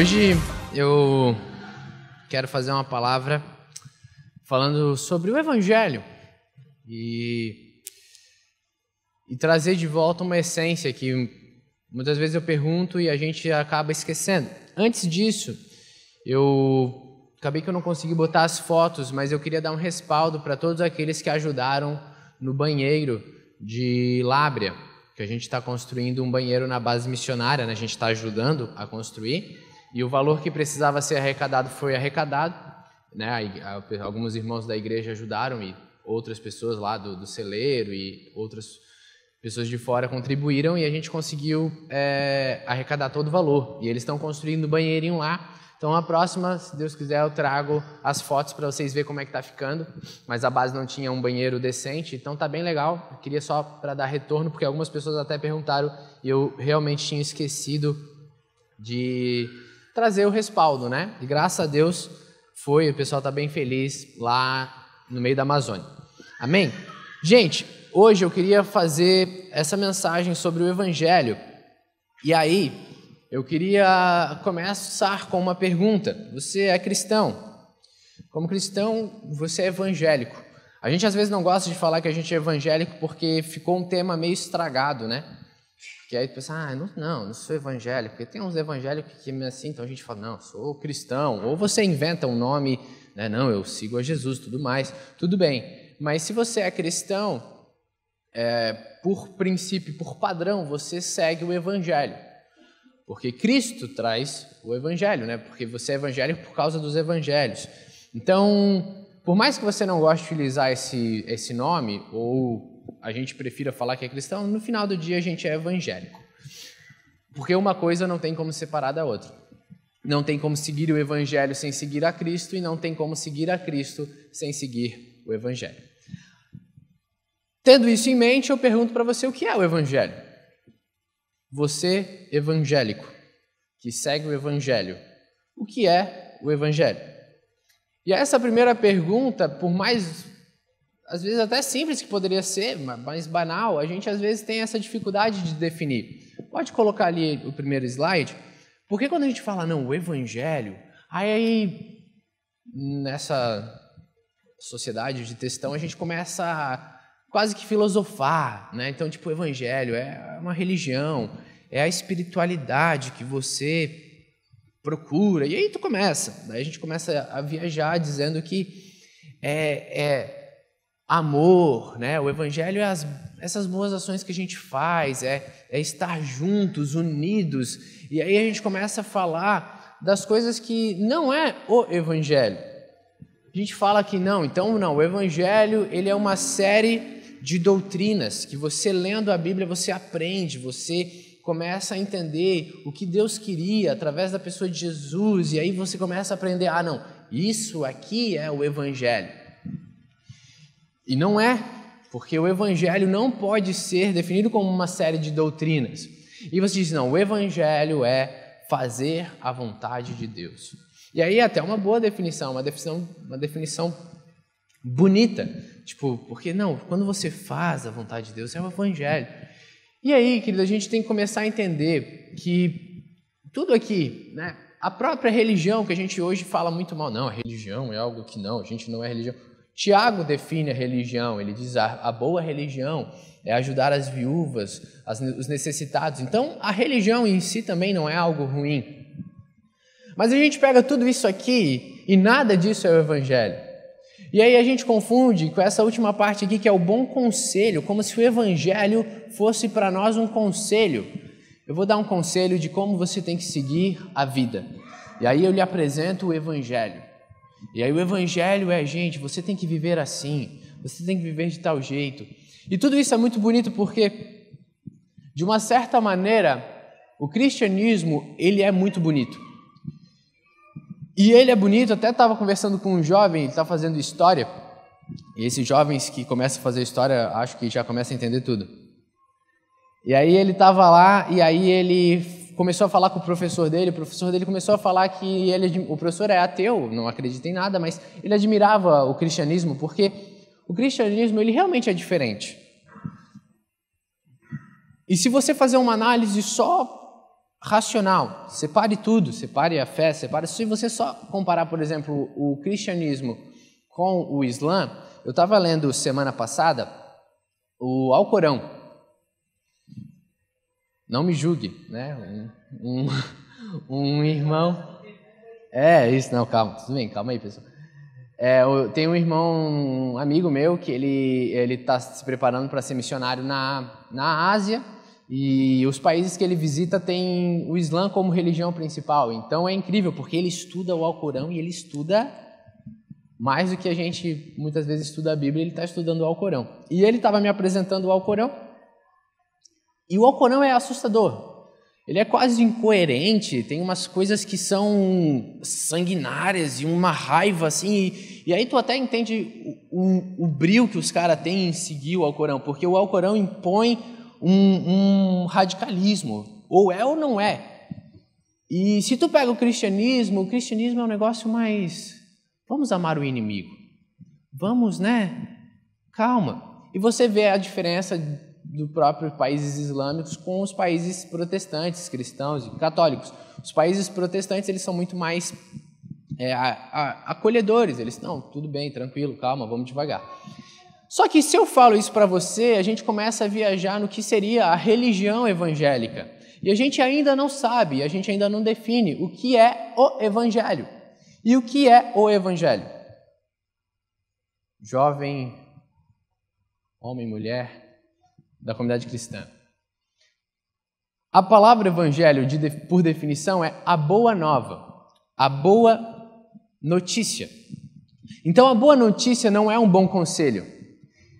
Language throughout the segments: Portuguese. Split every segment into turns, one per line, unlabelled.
Hoje eu quero fazer uma palavra falando sobre o Evangelho e trazer de volta uma essência que muitas vezes eu pergunto e a gente acaba esquecendo. Antes disso, acabei que eu não consegui botar as fotos, mas eu queria dar um respaldo para todos aqueles que ajudaram no banheiro de Lábrea, que a gente está construindo um banheiro na base missionária, né? A gente está ajudando a construir. E o valor que precisava ser arrecadado foi arrecadado, né? Alguns irmãos da igreja ajudaram e outras pessoas lá do celeiro e outras pessoas de fora contribuíram e a gente conseguiu arrecadar todo o valor. E eles estão construindo o banheirinho lá. Então, a próxima, se Deus quiser, eu trago as fotos para vocês verem como é que está ficando. Mas a base não tinha um banheiro decente, então tá bem legal. Eu queria só para dar retorno, porque algumas pessoas até perguntaram e eu realmente tinha esquecido de trazer o respaldo, né? E graças a Deus o pessoal está bem feliz lá no meio da Amazônia. Amém? Gente, hoje eu queria fazer essa mensagem sobre o Evangelho. E aí, eu queria começar com uma pergunta. Você é cristão? Como cristão, você é evangélico. A gente às vezes não gosta de falar que a gente é evangélico porque ficou um tema meio estragado, né? Que aí tu pensa, não sou evangélico, porque tem uns evangélicos que é assim, então a gente fala, não, sou cristão, ou você inventa um nome, né? Não, eu sigo a Jesus, tudo mais, tudo bem, mas se você é cristão, por princípio, por padrão, você segue o evangelho, porque Cristo traz o evangelho, né? Porque você é evangélico por causa dos evangelhos. Então, por mais que você não goste de utilizar esse nome, ou a gente prefira falar que é cristão, no final do dia a gente é evangélico. Porque uma coisa não tem como separar da outra. Não tem como seguir o evangelho sem seguir a Cristo e não tem como seguir a Cristo sem seguir o evangelho. Tendo isso em mente, eu pergunto para você o que é o evangelho. Você, evangélico, que segue o evangelho, o que é o evangelho? E essa primeira pergunta, por mais às vezes até simples que poderia ser, mas banal, a gente às vezes tem essa dificuldade de definir. Pode colocar ali o primeiro slide, porque quando a gente fala, não, o evangelho, aí nessa sociedade de textão a gente começa a quase que filosofar, né? Então, tipo, o evangelho é uma religião, é a espiritualidade que você procura, e aí daí a gente começa a viajar dizendo que amor, né? O evangelho é essas boas ações que a gente faz, é estar juntos, unidos, e aí a gente começa a falar das coisas que não é o evangelho. A gente fala que não, o evangelho ele é uma série de doutrinas que você lendo a Bíblia você aprende, você começa a entender o que Deus queria através da pessoa de Jesus, e aí você começa a aprender, isso aqui é o evangelho. E não é, porque o evangelho não pode ser definido como uma série de doutrinas. E você diz, não, o evangelho é fazer a vontade de Deus. E aí até uma boa definição, uma definição bonita. Tipo, porque não, quando você faz a vontade de Deus, é o evangelho. E aí, querido, a gente tem que começar a entender que tudo aqui, né, a própria religião, que a gente hoje fala muito mal, não, a religião é algo que não, a gente não é religião. Tiago define a religião, ele diz a boa religião é ajudar as viúvas, os necessitados. Então, a religião em si também não é algo ruim. Mas a gente pega tudo isso aqui e nada disso é o evangelho. E aí a gente confunde com essa última parte aqui que é o bom conselho, como se o evangelho fosse para nós um conselho. Eu vou dar um conselho de como você tem que seguir a vida. E aí eu lhe apresento o evangelho. E aí o evangelho gente, você tem que viver assim, você tem que viver de tal jeito. E tudo isso é muito bonito porque, de uma certa maneira, o cristianismo, ele é muito bonito. E ele é bonito, até estava conversando com um jovem, ele está fazendo história, e esses jovens que começam a fazer história, acho que já começam a entender tudo. E aí ele estava lá, e aí ele começou a falar com o professor dele começou a falar que o professor é ateu, não acredita em nada, mas ele admirava o cristianismo, porque o cristianismo ele realmente é diferente. E se você fazer uma análise só racional. Separe tudo, separe a fé, separe. Se você só comparar, por exemplo, o cristianismo com o Islã, eu estava lendo semana passada o Alcorão. Não me julgue, né? Um irmão... isso, não, calma, tudo bem, calma aí, pessoal. Tem um irmão, um amigo meu, que ele está se preparando para ser missionário na Ásia, e os países que ele visita têm o Islã como religião principal. Então é incrível, porque ele estuda o Alcorão e ele estuda mais do que a gente muitas vezes estuda a Bíblia, ele está estudando o Alcorão. E ele estava me apresentando o Alcorão, e o Alcorão é assustador. Ele é quase incoerente, tem umas coisas que são sanguinárias e uma raiva assim, e aí tu até entende o brio que os caras têm em seguir o Alcorão, porque o Alcorão impõe um radicalismo, ou é ou não é. E se tu pega o cristianismo é um negócio mais, vamos amar o inimigo, vamos, né? Calma. E você vê a diferença do próprio países islâmicos com os países protestantes, cristãos e católicos. Os países protestantes, eles são muito mais acolhedores, eles estão, tudo bem, tranquilo, calma, vamos devagar. Só que se eu falo isso para você, a gente começa a viajar no que seria a religião evangélica. E a gente ainda não sabe, a gente ainda não define o que é o evangelho. E o que é o evangelho? Jovem, homem, mulher da comunidade cristã. A palavra evangelho, por definição, é a boa nova, a boa notícia. Então, a boa notícia não é um bom conselho.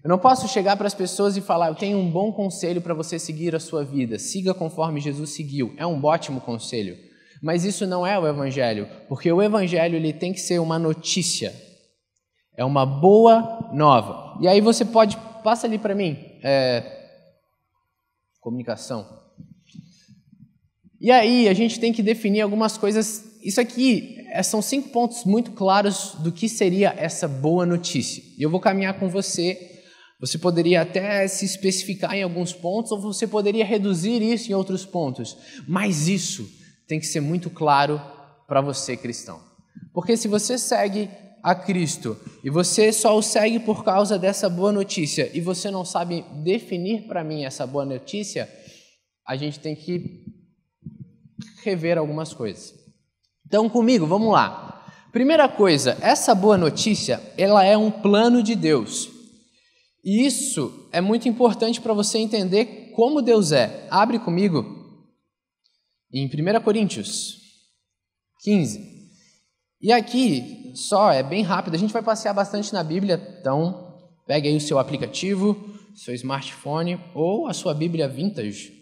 Eu não posso chegar para as pessoas e falar, eu tenho um bom conselho para você seguir a sua vida, siga conforme Jesus seguiu. É um ótimo conselho. Mas isso não é o evangelho, porque o evangelho ele tem que ser uma notícia. É uma boa nova. E aí você pode, passa ali para mim, comunicação. E aí a gente tem que definir algumas coisas. Isso aqui são 5 pontos muito claros do que seria essa boa notícia. E eu vou caminhar com você. Você poderia até se especificar em alguns pontos, ou você poderia reduzir isso em outros pontos. Mas isso tem que ser muito claro para você, cristão. Porque se você segue a Cristo e você só o segue por causa dessa boa notícia e você não sabe definir para mim essa boa notícia, a gente tem que rever algumas coisas. Então, comigo, vamos lá. Primeira coisa, essa boa notícia, ela é um plano de Deus. E isso é muito importante para você entender como Deus é. Abre comigo em 1 Coríntios 15. E aqui, é bem rápido, a gente vai passear bastante na Bíblia, então pegue aí o seu aplicativo, seu smartphone ou a sua Bíblia vintage.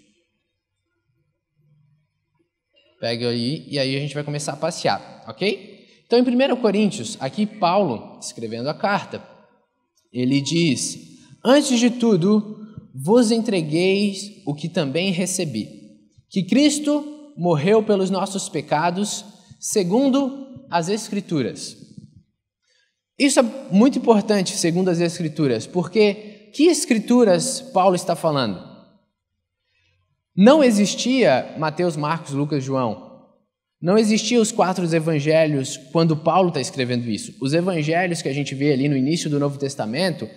Pegue aí e aí a gente vai começar a passear, ok? Então em 1 Coríntios, aqui Paulo, escrevendo a carta, ele diz: antes de tudo, vos entregueis o que também recebi, que Cristo morreu pelos nossos pecados, segundo as Escrituras. Isso é muito importante, segundo as Escrituras, porque que Escrituras Paulo está falando? Não existia Mateus, Marcos, Lucas, João. Não existiam os 4 evangelhos quando Paulo está escrevendo isso. Os evangelhos que a gente vê ali no início do Novo Testamento,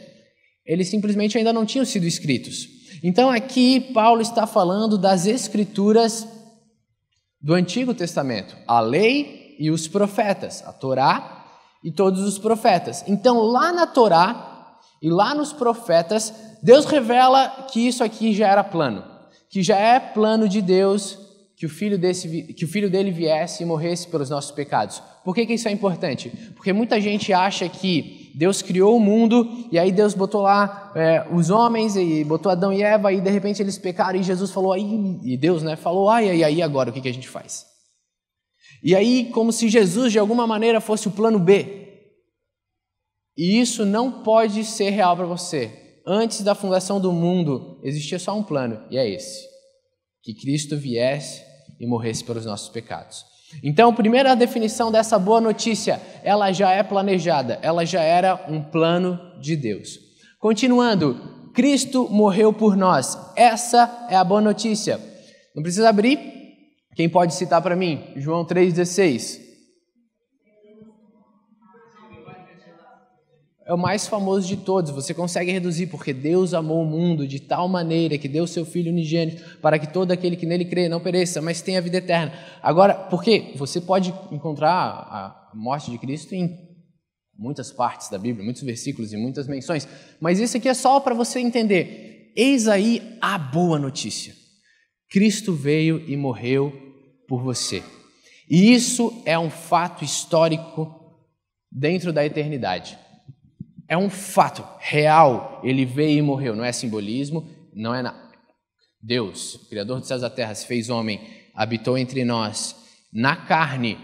eles simplesmente ainda não tinham sido escritos. Então aqui Paulo está falando das Escrituras do Antigo Testamento, a lei e os profetas, a Torá e todos os profetas. Então lá na Torá e lá nos profetas, Deus revela que isso aqui já era plano, que já é plano de Deus que o filho dele viesse e morresse pelos nossos pecados. Por que isso é importante? Porque muita gente acha que Deus criou o mundo e aí Deus botou lá os homens e botou Adão e Eva e de repente eles pecaram e Jesus falou, e Deus falou, aí agora o que a gente faz? E aí como se Jesus de alguma maneira fosse o plano B. E isso não pode ser real para você. Antes da fundação do mundo existia só um plano e é esse, que Cristo viesse e morresse pelos nossos pecados. Então, primeira definição dessa boa notícia, ela já é planejada, ela já era um plano de Deus. Continuando, Cristo morreu por nós, essa é a boa notícia. Não precisa abrir, Quem pode citar para mim? João 3,16. É o mais famoso de todos, você consegue reduzir, porque Deus amou o mundo de tal maneira que deu seu Filho unigênito para que todo aquele que nele crê não pereça, mas tenha a vida eterna. Agora, por quê? Você pode encontrar a morte de Cristo em muitas partes da Bíblia, muitos versículos e muitas menções, mas isso aqui é só para você entender. Eis aí a boa notícia. Cristo veio e morreu por você. E isso é um fato histórico dentro da eternidade. É um fato real, ele veio e morreu, não é simbolismo, não é nada. Deus, Criador dos céus e da terra, se fez homem, habitou entre nós, na carne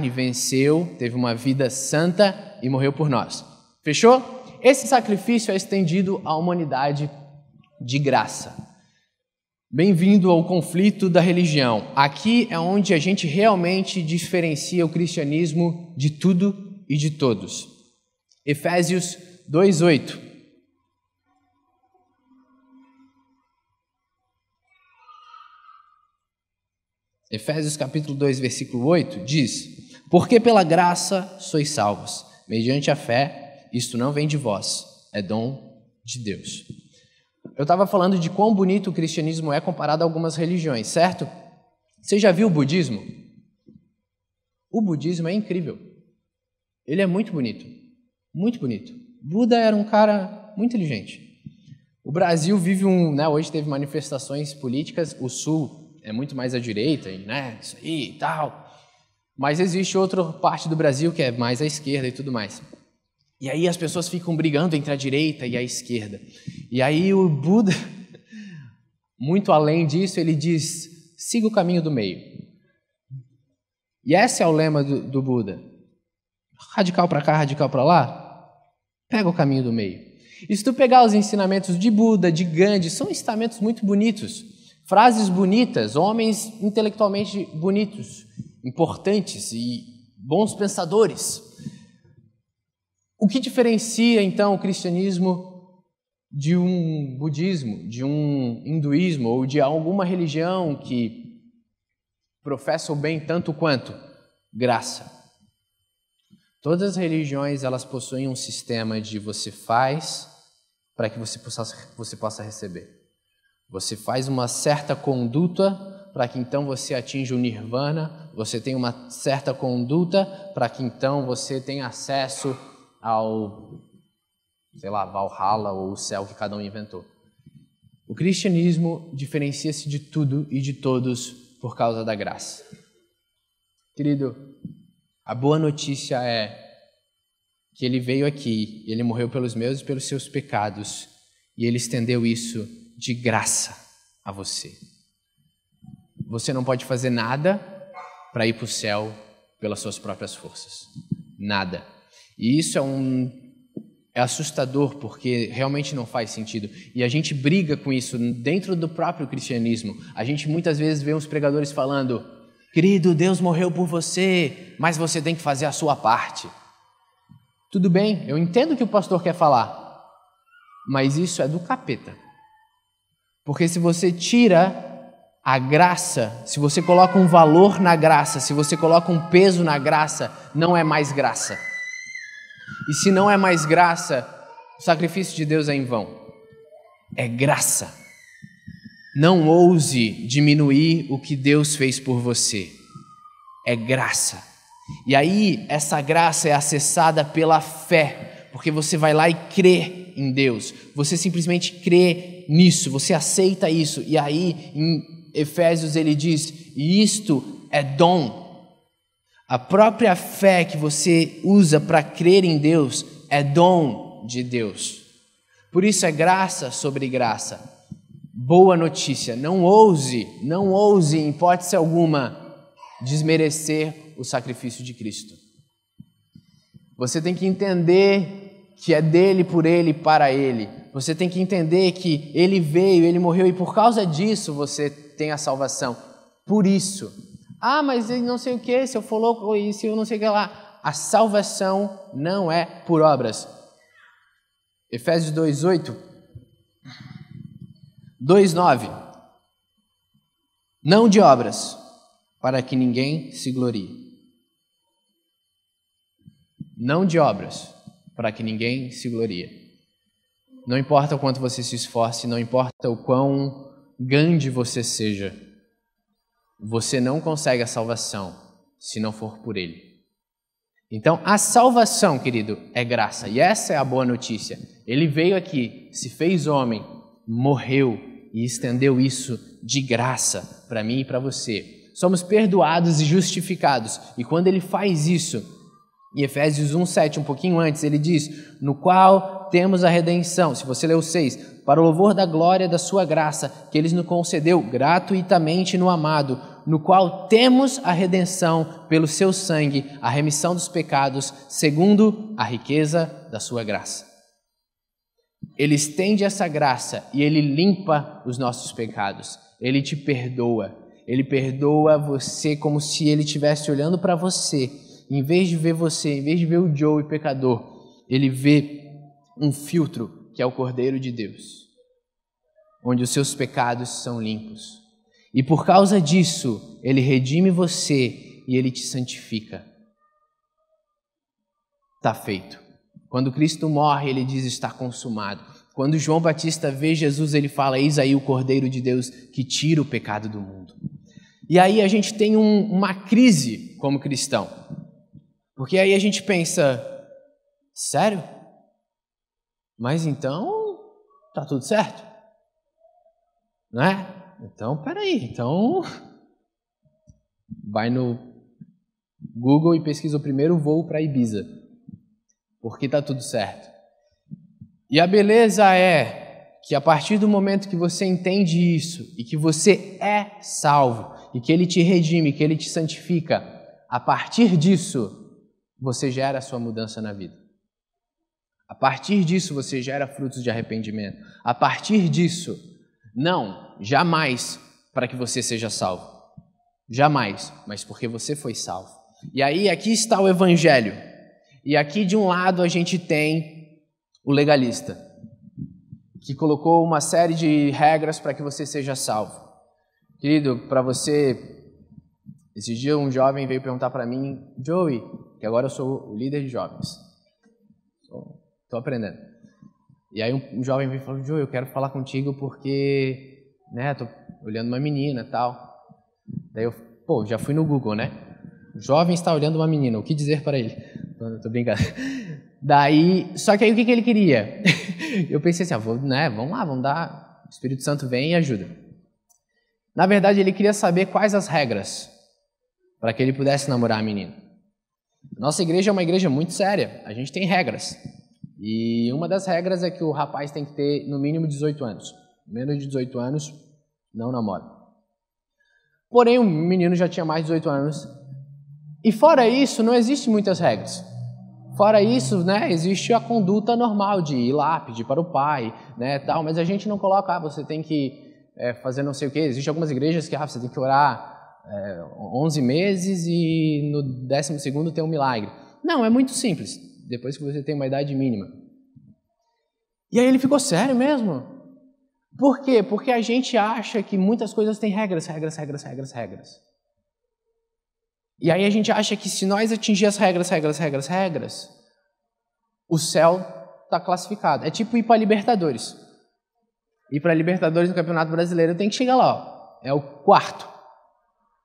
venceu, teve uma vida santa e morreu por nós. Fechou? Esse sacrifício é estendido à humanidade de graça. Bem-vindo ao conflito da religião. Aqui é onde a gente realmente diferencia o cristianismo de tudo e de todos. Efésios 2:8. Efésios capítulo 2, versículo 8 diz: porque pela graça sois salvos, mediante a fé, isto não vem de vós, é dom de Deus. Eu estava falando de quão bonito o cristianismo é comparado a algumas religiões, certo? Você já viu o budismo? O budismo é incrível. Ele é muito bonito. Muito bonito. Buda era um cara muito inteligente. O Brasil vive hoje teve manifestações políticas, o Sul é muito mais à direita, isso aí e tal. Mas existe outra parte do Brasil que é mais à esquerda e tudo mais. E aí as pessoas ficam brigando entre a direita e a esquerda. E aí o Buda, muito além disso, ele diz, siga o caminho do meio. E esse é o lema do Buda. Radical para cá, radical para lá. Pega o caminho do meio. E se tu pegar os ensinamentos de Buda, de Gandhi, são ensinamentos muito bonitos. Frases bonitas, homens intelectualmente bonitos, importantes e bons pensadores. O que diferencia, então, o cristianismo de um budismo, de um hinduísmo ou de alguma religião que professa o bem tanto quanto? Graça. Todas as religiões, elas possuem um sistema de você faz para que você possa receber. Você faz uma certa conduta para que então você atinja o nirvana, você tem uma certa conduta para que então você tenha acesso ao, Valhalla ou o céu que cada um inventou. O cristianismo diferencia-se de tudo e de todos por causa da graça. Querido, a boa notícia é que ele veio aqui, ele morreu pelos meus e pelos seus pecados, e ele estendeu isso de graça a você. Você não pode fazer nada para ir para o céu pelas suas próprias forças. Nada. E isso é assustador, porque realmente não faz sentido. E a gente briga com isso dentro do próprio cristianismo. A gente muitas vezes vê uns pregadores falando: querido, Deus morreu por você, mas você tem que fazer a sua parte. Tudo bem, eu entendo o que o pastor quer falar, mas isso é do capeta. Porque se você tira a graça, se você coloca um valor na graça, se você coloca um peso na graça, não é mais graça. E se não é mais graça, o sacrifício de Deus é em vão. É graça. Não ouse diminuir o que Deus fez por você. É graça. E aí, essa graça é acessada pela fé, porque você vai lá e crê em Deus. Você simplesmente crê nisso, você aceita isso. E aí, em Efésios, ele diz: isto é dom. A própria fé que você usa para crer em Deus é dom de Deus. Por isso é graça sobre graça. Boa notícia, não ouse, em hipótese alguma, desmerecer o sacrifício de Cristo. Você tem que entender que é dele, por ele, para ele. Você tem que entender que ele veio, ele morreu e por causa disso você tem a salvação. Por isso. Ah, mas eu não sei o que, se eu for louco, ou se eu não sei o que lá. A salvação não é por obras. Efésios 2:8, 2:9. não de obras, para que ninguém se glorie. Não de obras, para que ninguém se glorie. Não importa o quanto você se esforce, não importa o quão grande você seja, você não consegue a salvação se não for por Ele. Então, a salvação, querido, é graça. E essa é a boa notícia. Ele veio aqui, se fez homem, morreu e estendeu isso de graça para mim e para você. Somos perdoados e justificados. E quando Ele faz isso, em Efésios 1:7, um pouquinho antes, ele diz, no qual temos a redenção, se você leu 6, para o louvor da glória da sua graça, que Ele nos concedeu gratuitamente no amado, no qual temos a redenção pelo seu sangue, a remissão dos pecados, segundo a riqueza da sua graça. Ele estende essa graça e Ele limpa os nossos pecados. Ele te perdoa. Ele perdoa você como se Ele estivesse olhando para você. Em vez de ver você, em vez de ver o Joey pecador, Ele vê um filtro que é o Cordeiro de Deus, onde os seus pecados são limpos. E por causa disso, Ele redime você e Ele te santifica. Está feito. Quando Cristo morre, Ele diz, está consumado. Quando João Batista vê Jesus, ele fala, eis aí o Cordeiro de Deus que tira o pecado do mundo. E aí a gente tem uma crise como cristão. Porque aí a gente pensa, sério? Mas então, tá tudo certo? Não é? Então, peraí, então vai no Google e pesquisa o primeiro voo para Ibiza, porque tá tudo certo. E a beleza é que a partir do momento que você entende isso e que você é salvo e que Ele te redime, que Ele te santifica, a partir disso você gera a sua mudança na vida. A partir disso você gera frutos de arrependimento. A partir disso, não, jamais para que você seja salvo. Jamais, mas porque você foi salvo. E aí, aqui está o Evangelho. E aqui de um lado a gente tem o legalista, que colocou uma série de regras para que você seja salvo. Querido, para você... Esses dias um jovem veio perguntar para mim, Joey, que agora eu sou o líder de jovens. Estou aprendendo. E aí um jovem veio e falou, Joey, eu quero falar contigo porque, né, tô olhando uma menina e tal. Daí eu, já fui no Google, né? O jovem está olhando uma menina, o que dizer para ele? Tô brincando. Daí, só que aí o que ele queria? Eu pensei assim, vamos lá, vamos dar, o Espírito Santo vem e ajuda. Na verdade, ele queria saber quais as regras para que ele pudesse namorar a menina. Nossa igreja é uma igreja muito séria, a gente tem regras. E uma das regras é que o rapaz tem que ter no mínimo 18 anos. Menos de 18 anos, não namora. Porém, o menino já tinha mais de 18 anos. E fora isso, não existe muitas regras. Fora isso, né, existe a conduta normal de ir lá, pedir para o pai, né, tal, mas a gente não coloca, você tem que fazer não sei o quê. Existem algumas igrejas que você tem que orar 11 meses e no 12º tem um milagre. Não, é muito simples, depois que você tem uma idade mínima. E aí ele ficou, sério mesmo? Por quê? Porque a gente acha que muitas coisas têm regras. E aí a gente acha que se nós atingir as regras, o céu está classificado. É tipo ir para Libertadores. Ir para Libertadores no Campeonato Brasileiro tem que chegar lá, é o quarto.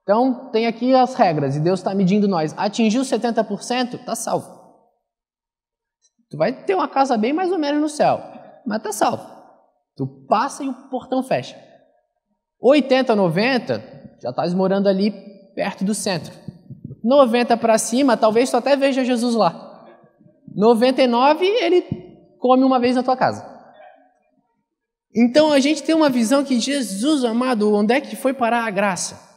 Então, tem aqui as regras, e Deus está medindo nós. Atingiu 70%, está salvo. Tu vai ter uma casa bem mais ou menos no céu, mas está salvo. Tu passa e o portão fecha. 80, 90, já está morando ali perto do centro. 90 para cima, talvez tu até veja Jesus lá. 99, ele come uma vez na tua casa. Então, a gente tem uma visão que Jesus, amado, onde é que foi parar a graça?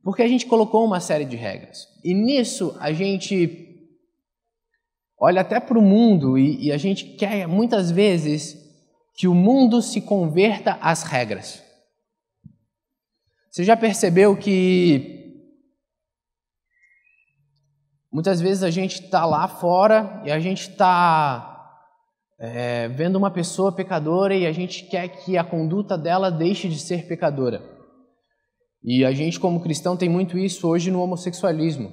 Porque a gente colocou uma série de regras. E nisso a gente olha até para o mundo e a gente quer muitas vezes que o mundo se converta às regras. Você já percebeu que muitas vezes a gente está lá fora e a gente está vendo uma pessoa pecadora e a gente quer que a conduta dela deixe de ser pecadora. E a gente, como cristão, tem muito isso hoje no homossexualismo.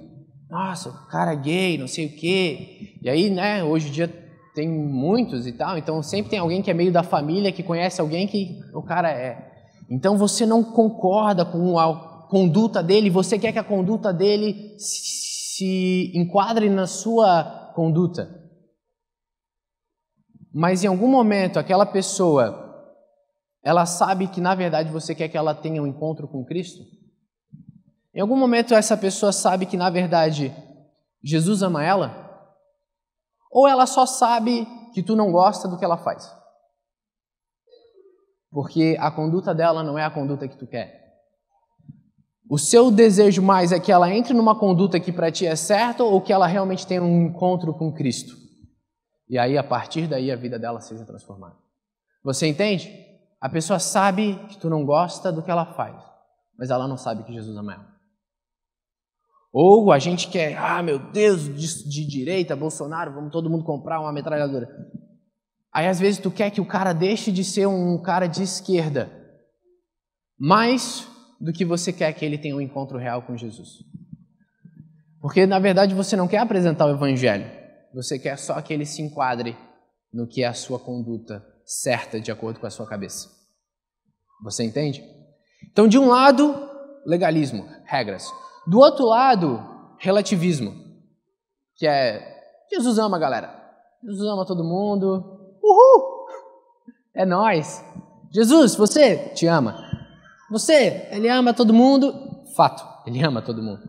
Nossa, o cara gay, não sei o quê. E aí, né, hoje em dia tem muitos e tal, então sempre tem alguém que é meio da família, que conhece alguém que o cara é. Então você não concorda com a conduta dele, você quer que a conduta dele se enquadre na sua conduta. Mas em algum momento aquela pessoa, ela sabe que na verdade você quer que ela tenha um encontro com Cristo? Em algum momento essa pessoa sabe que na verdade Jesus ama ela? Ou ela só sabe que tu não gosta do que ela faz? Porque a conduta dela não é a conduta que tu quer. O seu desejo mais é que ela entre numa conduta que para ti é certa ou que ela realmente tenha um encontro com Cristo? E aí, a partir daí, a vida dela seja transformada. Você entende? A pessoa sabe que tu não gosta do que ela faz, mas ela não sabe que Jesus ama ela. Ou a gente quer, meu Deus, de direita, Bolsonaro, vamos todo mundo comprar uma metralhadora. Aí às vezes tu quer que o cara deixe de ser um cara de esquerda, mais do que você quer que ele tenha um encontro real com Jesus. Porque na verdade você não quer apresentar o evangelho, você quer só que ele se enquadre no que é a sua conduta certa de acordo com a sua cabeça. Você entende? Então, de um lado, legalismo, regras. Do outro lado, relativismo, que é Jesus ama a galera. Jesus ama todo mundo. Uhul! É nóis. Jesus, você te ama. Você, ele ama todo mundo. Fato, ele ama todo mundo.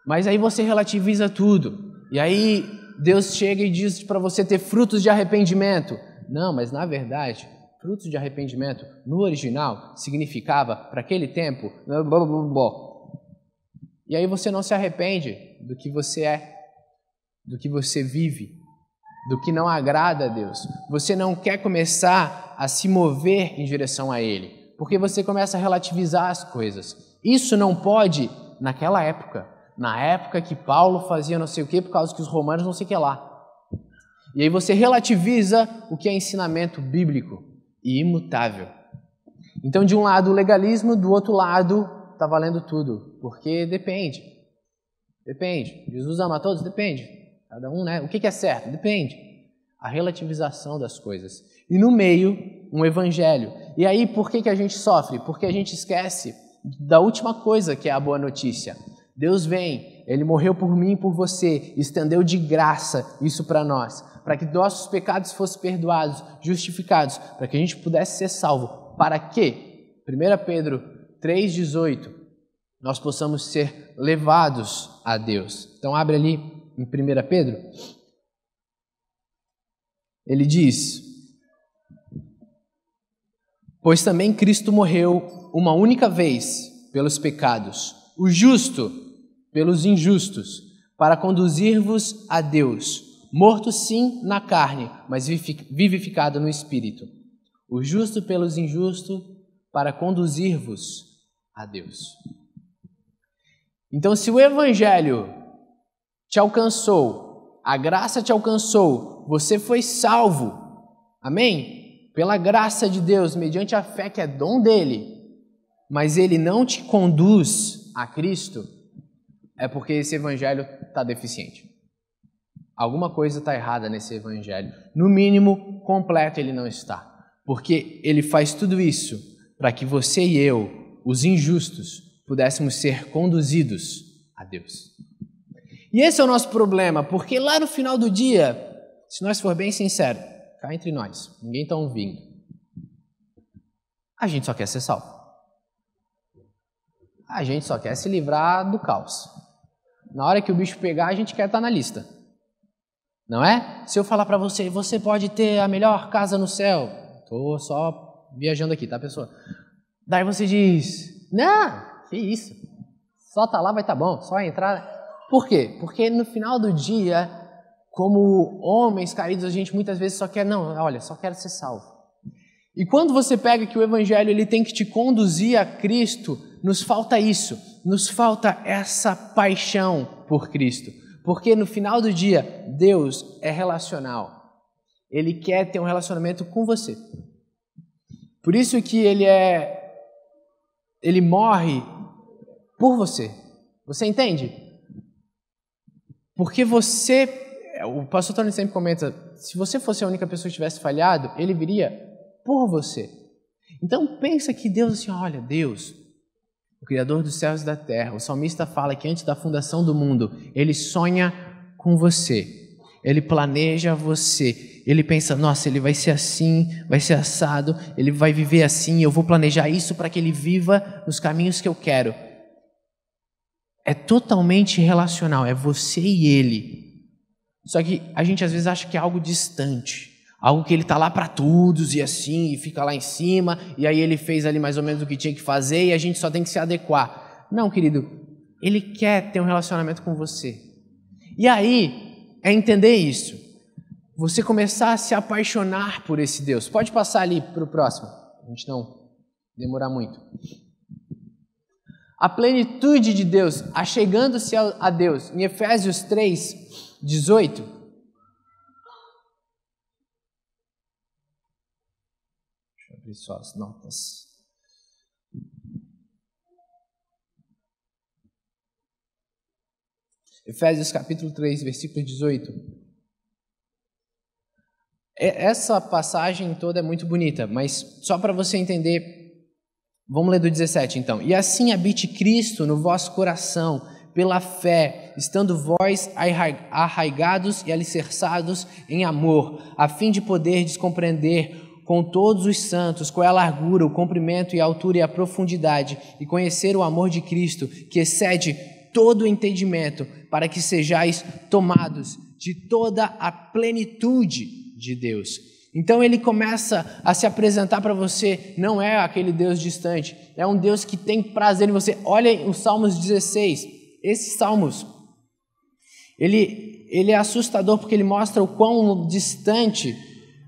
Mas aí você relativiza tudo. E aí Deus chega e diz para você ter frutos de arrependimento. Não, mas na verdade, frutos de arrependimento, no original, significava, para aquele tempo, blá, blá, blá, blá. E aí você não se arrepende do que você é, do que você vive, do que não agrada a Deus. Você não quer começar a se mover em direção a Ele, porque você começa a relativizar as coisas. Isso não pode naquela época, na época que Paulo fazia não sei o que, por causa que os romanos não sei o que lá. E aí você relativiza o que é ensinamento bíblico e imutável. Então, de um lado o legalismo, do outro lado está valendo tudo, porque depende. Depende. Jesus ama a todos? Depende. Cada um, né? O que é certo? Depende. A relativização das coisas. E no meio, um evangelho. E aí, por que a gente sofre? Porque a gente esquece da última coisa que é a boa notícia. Deus vem, Ele morreu por mim e por você, estendeu de graça isso para nós, para que nossos pecados fossem perdoados, justificados, para que a gente pudesse ser salvo. Para que? 1 Pedro 3,18, nós possamos ser levados a Deus. Então abre ali em 1 Pedro. Ele diz: pois também Cristo morreu uma única vez pelos pecados, o justo pelos injustos, para conduzir-vos a Deus, morto sim na carne, mas vivificado no Espírito. O justo pelos injustos, para conduzir-vos a Deus. Então, se o Evangelho te alcançou, a graça te alcançou, você foi salvo, amém? Pela graça de Deus, mediante a fé que é dom dele, mas ele não te conduz a Cristo, é porque esse evangelho está deficiente. Alguma coisa está errada nesse evangelho. No mínimo, completo ele não está. Porque ele faz tudo isso para que você e eu, os injustos, pudéssemos ser conduzidos a Deus. E esse é o nosso problema, porque lá no final do dia, se nós for bem sinceros, cá entre nós, ninguém está ouvindo, a gente só quer ser salvo. A gente só quer se livrar do caos. Na hora que o bicho pegar, a gente quer estar na lista. Não é? Se eu falar para você, você pode ter a melhor casa no céu. Estou só viajando aqui, tá, pessoa? Daí você diz, não, que isso. Só tá lá vai tá bom, só entrar. Por quê? Porque no final do dia, como homens caídos, a gente muitas vezes só quer, só quero ser salvo. E quando você pega que o evangelho ele tem que te conduzir a Cristo, nos falta isso, nos falta essa paixão por Cristo. Porque no final do dia, Deus é relacional. Ele quer ter um relacionamento com você. Por isso que ele morre por você. Você entende? Porque o pastor Tony sempre comenta, se você fosse a única pessoa que tivesse falhado, ele viria por você. Então pensa que Deus, assim, olha, Deus, o Criador dos céus e da terra, o salmista fala que antes da fundação do mundo, ele sonha com você, ele planeja você, ele pensa, nossa, ele vai ser assim, vai ser assado, ele vai viver assim, eu vou planejar isso para que ele viva nos caminhos que eu quero. É totalmente relacional, é você e ele. Só que a gente às vezes acha que é algo distante, algo que ele está lá para todos e assim, e fica lá em cima, e aí ele fez ali mais ou menos o que tinha que fazer e a gente só tem que se adequar. Não, querido, ele quer ter um relacionamento com você. E aí, é entender isso. Você começar a se apaixonar por esse Deus. Pode passar ali para o próximo, a gente não demorar muito. A plenitude de Deus, achegando-se a Deus, em Efésios 3:18. Deixa eu abrir só as notas. Efésios capítulo 3, versículo 18. Essa passagem toda é muito bonita, mas só para você entender, vamos ler do 17 então. E assim habite Cristo no vosso coração, pela fé, estando vós arraigados e alicerçados em amor, a fim de poderdes compreender com todos os santos qual é a largura, o comprimento e a altura e a profundidade, e conhecer o amor de Cristo, que excede todo o entendimento, para que sejais tomados de toda a plenitude de Deus. Então ele começa a se apresentar para você, não é aquele Deus distante, é um Deus que tem prazer em você. Olha os Salmos 16, esses Salmos, ele é assustador porque ele mostra o quão distante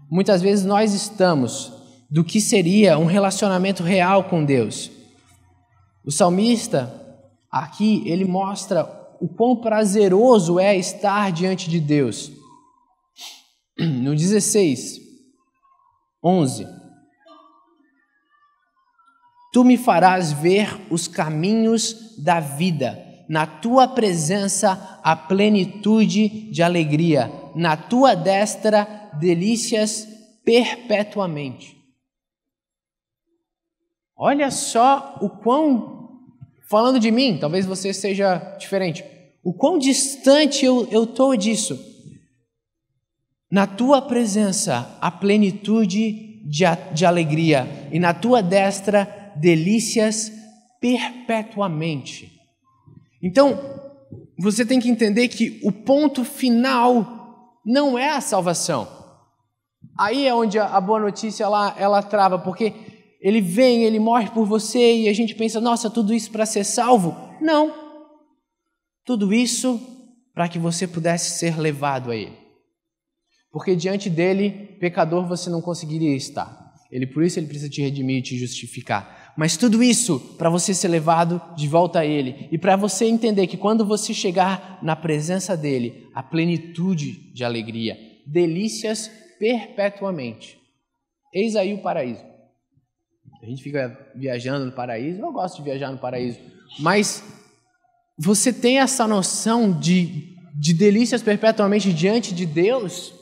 muitas vezes nós estamos do que seria um relacionamento real com Deus. O salmista aqui, ele mostra o quão prazeroso é estar diante de Deus. No 16:11, tu me farás ver os caminhos da vida, na tua presença a plenitude de alegria, na tua destra delícias perpetuamente. Olha só o quão, falando de mim, talvez você seja diferente, o quão distante eu estou disso. Na tua presença a plenitude de alegria, e na tua destra delícias perpetuamente. Então, você tem que entender que o ponto final não é a salvação. Aí é onde a boa notícia ela trava, porque ele vem, ele morre por você e a gente pensa, nossa, tudo isso para ser salvo? Não. Tudo isso para que você pudesse ser levado a ele. Porque diante dele, pecador, você não conseguiria estar. Por isso ele precisa te redimir e te justificar. Mas tudo isso para você ser levado de volta a ele. E para você entender que quando você chegar na presença dele, a plenitude de alegria, delícias perpetuamente. Eis aí o paraíso. A gente fica viajando no paraíso, eu gosto de viajar no paraíso. Mas você tem essa noção de delícias perpetuamente diante de Deus?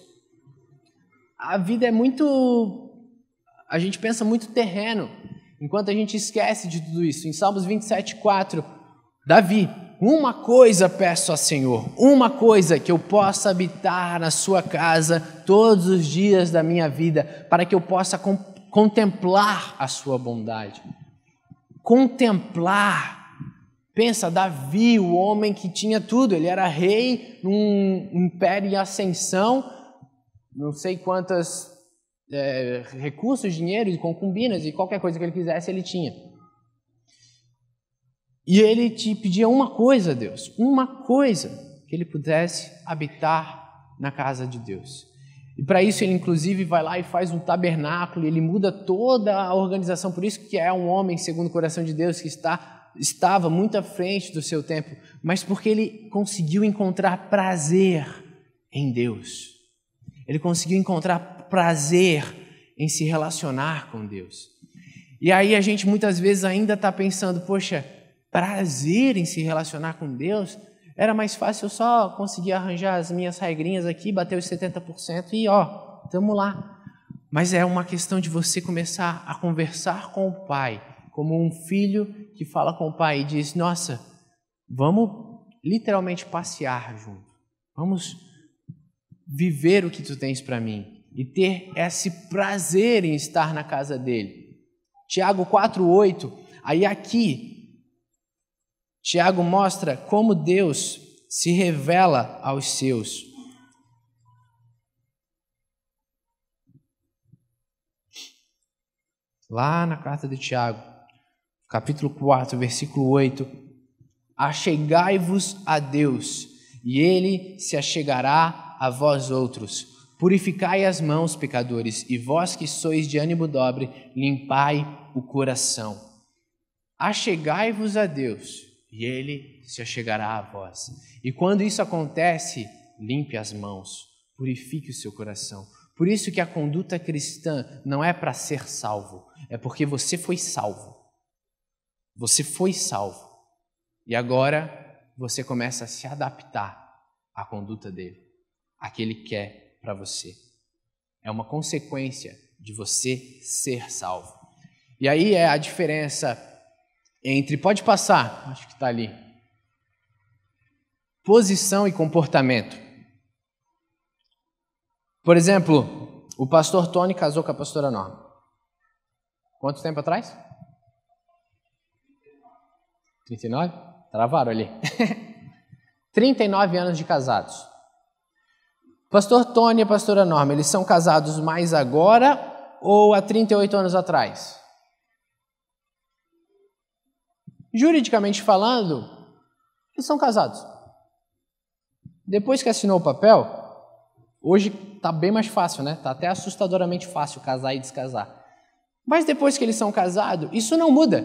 A vida é muito... A gente pensa muito terreno, enquanto a gente esquece de tudo isso. Em Salmos 27:4, Davi, uma coisa peço ao Senhor, uma coisa, que eu possa habitar na sua casa todos os dias da minha vida, para que eu possa contemplar a sua bondade. Contemplar. Pensa, Davi, o homem que tinha tudo, ele era rei num império em ascensão, não sei quantos recursos, dinheiro, concubinas e qualquer coisa que ele quisesse, ele tinha. E ele te pedia uma coisa, Deus, uma coisa, que ele pudesse habitar na casa de Deus. E para isso ele inclusive vai lá e faz um tabernáculo, ele muda toda a organização, por isso que é um homem segundo o coração de Deus, que estava muito à frente do seu tempo, mas porque ele conseguiu encontrar prazer em Deus. Ele conseguiu encontrar prazer em se relacionar com Deus. E aí a gente muitas vezes ainda está pensando, poxa, prazer em se relacionar com Deus, era mais fácil eu só conseguir arranjar as minhas regrinhas aqui, bater os 70% e estamos lá. Mas é uma questão de você começar a conversar com o Pai, como um filho que fala com o pai e diz, nossa, vamos literalmente passear junto, vamos viver o que tu tens para mim e ter esse prazer em estar na casa dele. Tiago 4:8, aí aqui, Tiago mostra como Deus se revela aos seus. Lá na carta de Tiago, capítulo 4, versículo 8, achegai-vos a Deus, e Ele se achegará a vós outros. Purificai as mãos, pecadores, e vós que sois de ânimo dobre, limpai o coração. Achegai-vos a Deus, e Ele se achegará a vós. E quando isso acontece, limpe as mãos, purifique o seu coração. Por isso que a conduta cristã não é para ser salvo, é porque você foi salvo. Você foi salvo. E agora você começa a se adaptar à conduta dele, à que ele quer para você. É uma consequência de você ser salvo. E aí é a diferença entre, pode passar, acho que está ali, posição e comportamento. Por exemplo, o pastor Tony casou com a pastora Norma. Quanto tempo atrás? 39? Travaram ali. 39 anos de casados. Pastor Tony e a pastora Norma, eles são casados mais agora ou há 38 anos atrás? Juridicamente falando, eles são casados. Depois que assinou o papel, hoje está bem mais fácil, né? Está até assustadoramente fácil casar e descasar. Mas depois que eles são casados, isso não muda.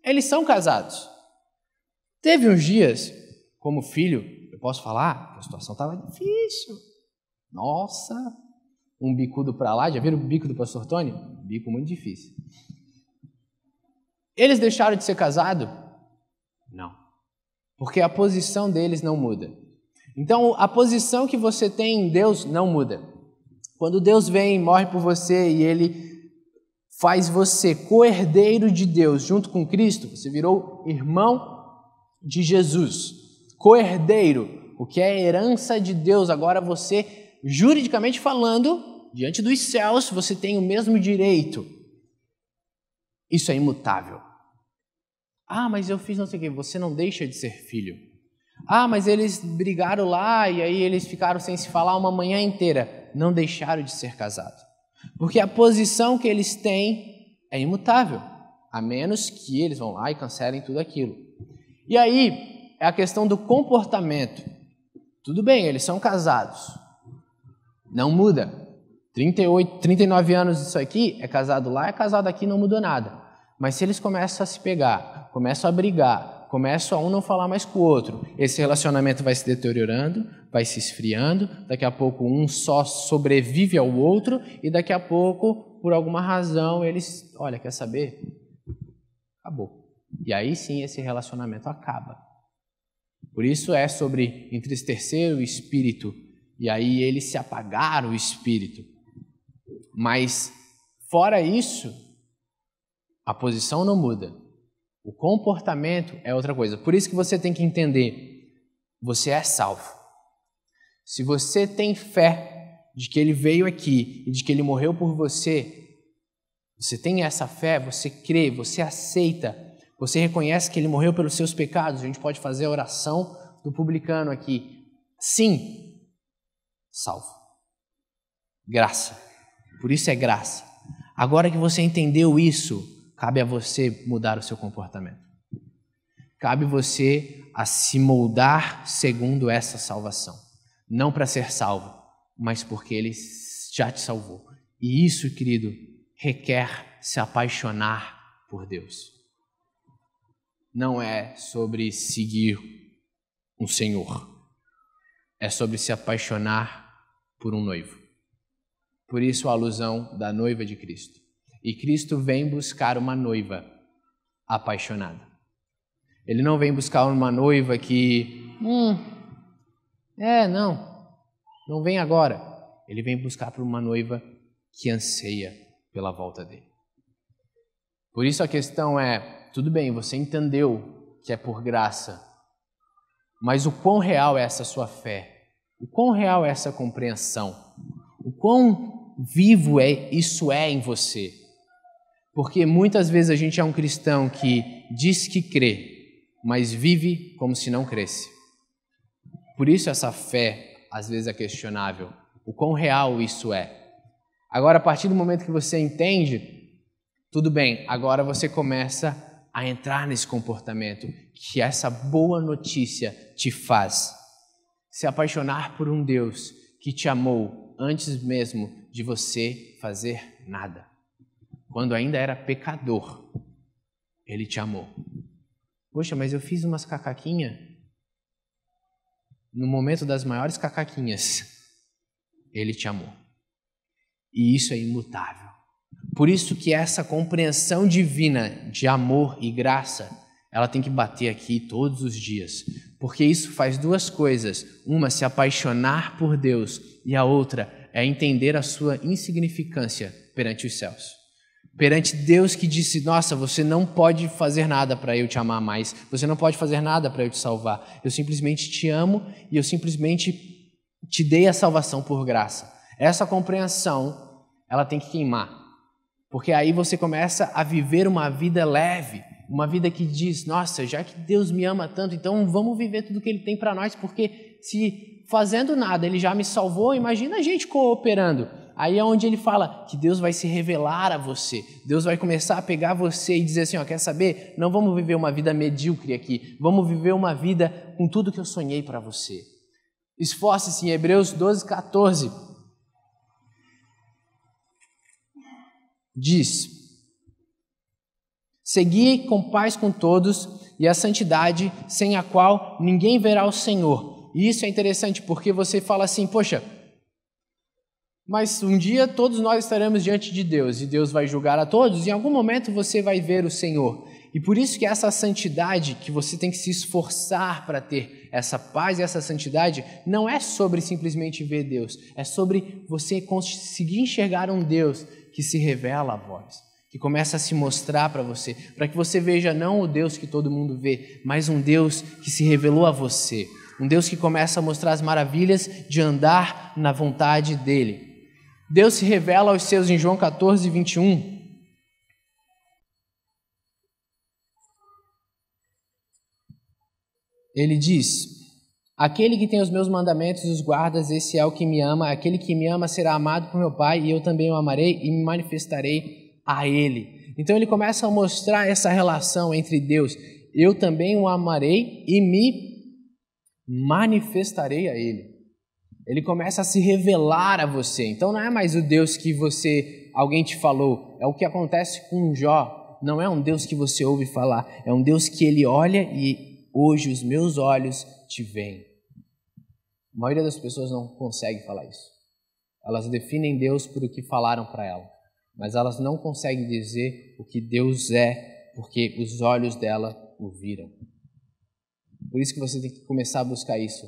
Eles são casados. Teve uns dias, como filho, eu posso falar, a situação estava difícil. Nossa, um bicudo para lá. Já viram o bico do pastor Tony? Bico muito difícil. Eles deixaram de ser casados? Não. Porque a posição deles não muda. Então, a posição que você tem em Deus não muda. Quando Deus vem, morre por você e Ele faz você co-herdeiro de Deus junto com Cristo, você virou irmão de Jesus. Co-herdeiro, o que é a herança de Deus. Agora você, juridicamente falando, diante dos céus, você tem o mesmo direito. Isso é imutável. Ah, mas eu fiz não sei o quê. Você não deixa de ser filho. Ah, mas eles brigaram lá e aí eles ficaram sem se falar uma manhã inteira. Não deixaram de ser casados. Porque a posição que eles têm é imutável, a menos que eles vão lá e cancelem tudo aquilo. E aí é a questão do comportamento. Tudo bem, eles são casados. Não muda. 38, 39 anos disso aqui, é casado lá, é casado aqui, não mudou nada. Mas se eles começam a se pegar, começam a brigar, começam a um não falar mais com o outro, esse relacionamento vai se deteriorando, vai se esfriando, daqui a pouco um só sobrevive ao outro e daqui a pouco, por alguma razão, eles, olha, quer saber? Acabou. E aí sim esse relacionamento acaba. Por isso é sobre entristecer o espírito e aí eles se apagaram o espírito. Mas fora isso, a posição não muda. O comportamento é outra coisa. Por isso que você tem que entender, você é salvo. Se você tem fé de que ele veio aqui e de que ele morreu por você, você tem essa fé, você crê, você aceita, você reconhece que ele morreu pelos seus pecados. A gente pode fazer a oração do publicano aqui. Sim, salvo. Graça. Por isso é graça. Agora que você entendeu isso, cabe a você mudar o seu comportamento. Cabe você a se moldar segundo essa salvação. Não para ser salvo, mas porque Ele já te salvou. E isso, querido, requer se apaixonar por Deus. Não é sobre seguir um Senhor. É sobre se apaixonar por um noivo. Por isso a alusão da noiva de Cristo. E Cristo vem buscar uma noiva apaixonada. Ele não vem buscar uma noiva que, não vem agora. Ele vem buscar por uma noiva que anseia pela volta dele. Por isso a questão é, tudo bem, você entendeu que é por graça, mas o quão real é essa sua fé? O quão real é essa compreensão? O quão vivo isso é em você? Porque muitas vezes a gente é um cristão que diz que crê, mas vive como se não cresce. Por isso essa fé, às vezes, é questionável. O quão real isso é. Agora, a partir do momento que você entende, tudo bem, agora você começa a entrar nesse comportamento que essa boa notícia te faz. Se apaixonar por um Deus que te amou antes mesmo de você fazer nada. Quando ainda era pecador, Ele te amou. Poxa, mas eu fiz umas cacaquinhas. No momento das maiores cacaquinhas, Ele te amou. E isso é imutável. Por isso que essa compreensão divina de amor e graça, ela tem que bater aqui todos os dias. Porque isso faz duas coisas. Uma, se apaixonar por Deus. E a outra é entender a sua insignificância perante os céus. Perante Deus que disse, nossa, você não pode fazer nada para eu te amar mais, você não pode fazer nada para eu te salvar, eu simplesmente te amo e eu simplesmente te dei a salvação por graça. Essa compreensão, ela tem que queimar, porque aí você começa a viver uma vida leve, uma vida que diz, nossa, já que Deus me ama tanto, então vamos viver tudo que Ele tem para nós, porque se fazendo nada Ele já me salvou, imagina a gente cooperando. Aí é onde ele fala que Deus vai se revelar a você. Deus vai começar a pegar você e dizer assim, quer saber? Não vamos viver uma vida medíocre aqui. Vamos viver uma vida com tudo que eu sonhei para você. Esforce-se em Hebreus 12:14. Diz, segui com paz com todos e a santidade sem a qual ninguém verá o Senhor. E isso é interessante porque você fala assim, poxa, mas um dia todos nós estaremos diante de Deus e Deus vai julgar a todos e em algum momento você vai ver o Senhor. E por isso que essa santidade, que você tem que se esforçar para ter essa paz e essa santidade, não é sobre simplesmente ver Deus, é sobre você conseguir enxergar um Deus que se revela a vós, que começa a se mostrar para você, para que você veja não o Deus que todo mundo vê, mas um Deus que se revelou a você, um Deus que começa a mostrar as maravilhas de andar na vontade dEle. Deus se revela aos seus em João 14:21. Ele diz, aquele que tem os meus mandamentos e os guardas, esse é o que me ama, aquele que me ama será amado por meu Pai e eu também o amarei e me manifestarei a Ele. Então ele começa a mostrar essa relação entre Deus, eu também o amarei e me manifestarei a Ele. Ele começa a se revelar a você. Então não é mais o Deus que alguém te falou. É o que acontece com Jó. Não é um Deus que você ouve falar. É um Deus que ele olha e hoje os meus olhos te veem. A maioria das pessoas não consegue falar isso. Elas definem Deus por o que falaram para ela. Mas elas não conseguem dizer o que Deus é porque os olhos dela o viram. Por isso que você tem que começar a buscar isso.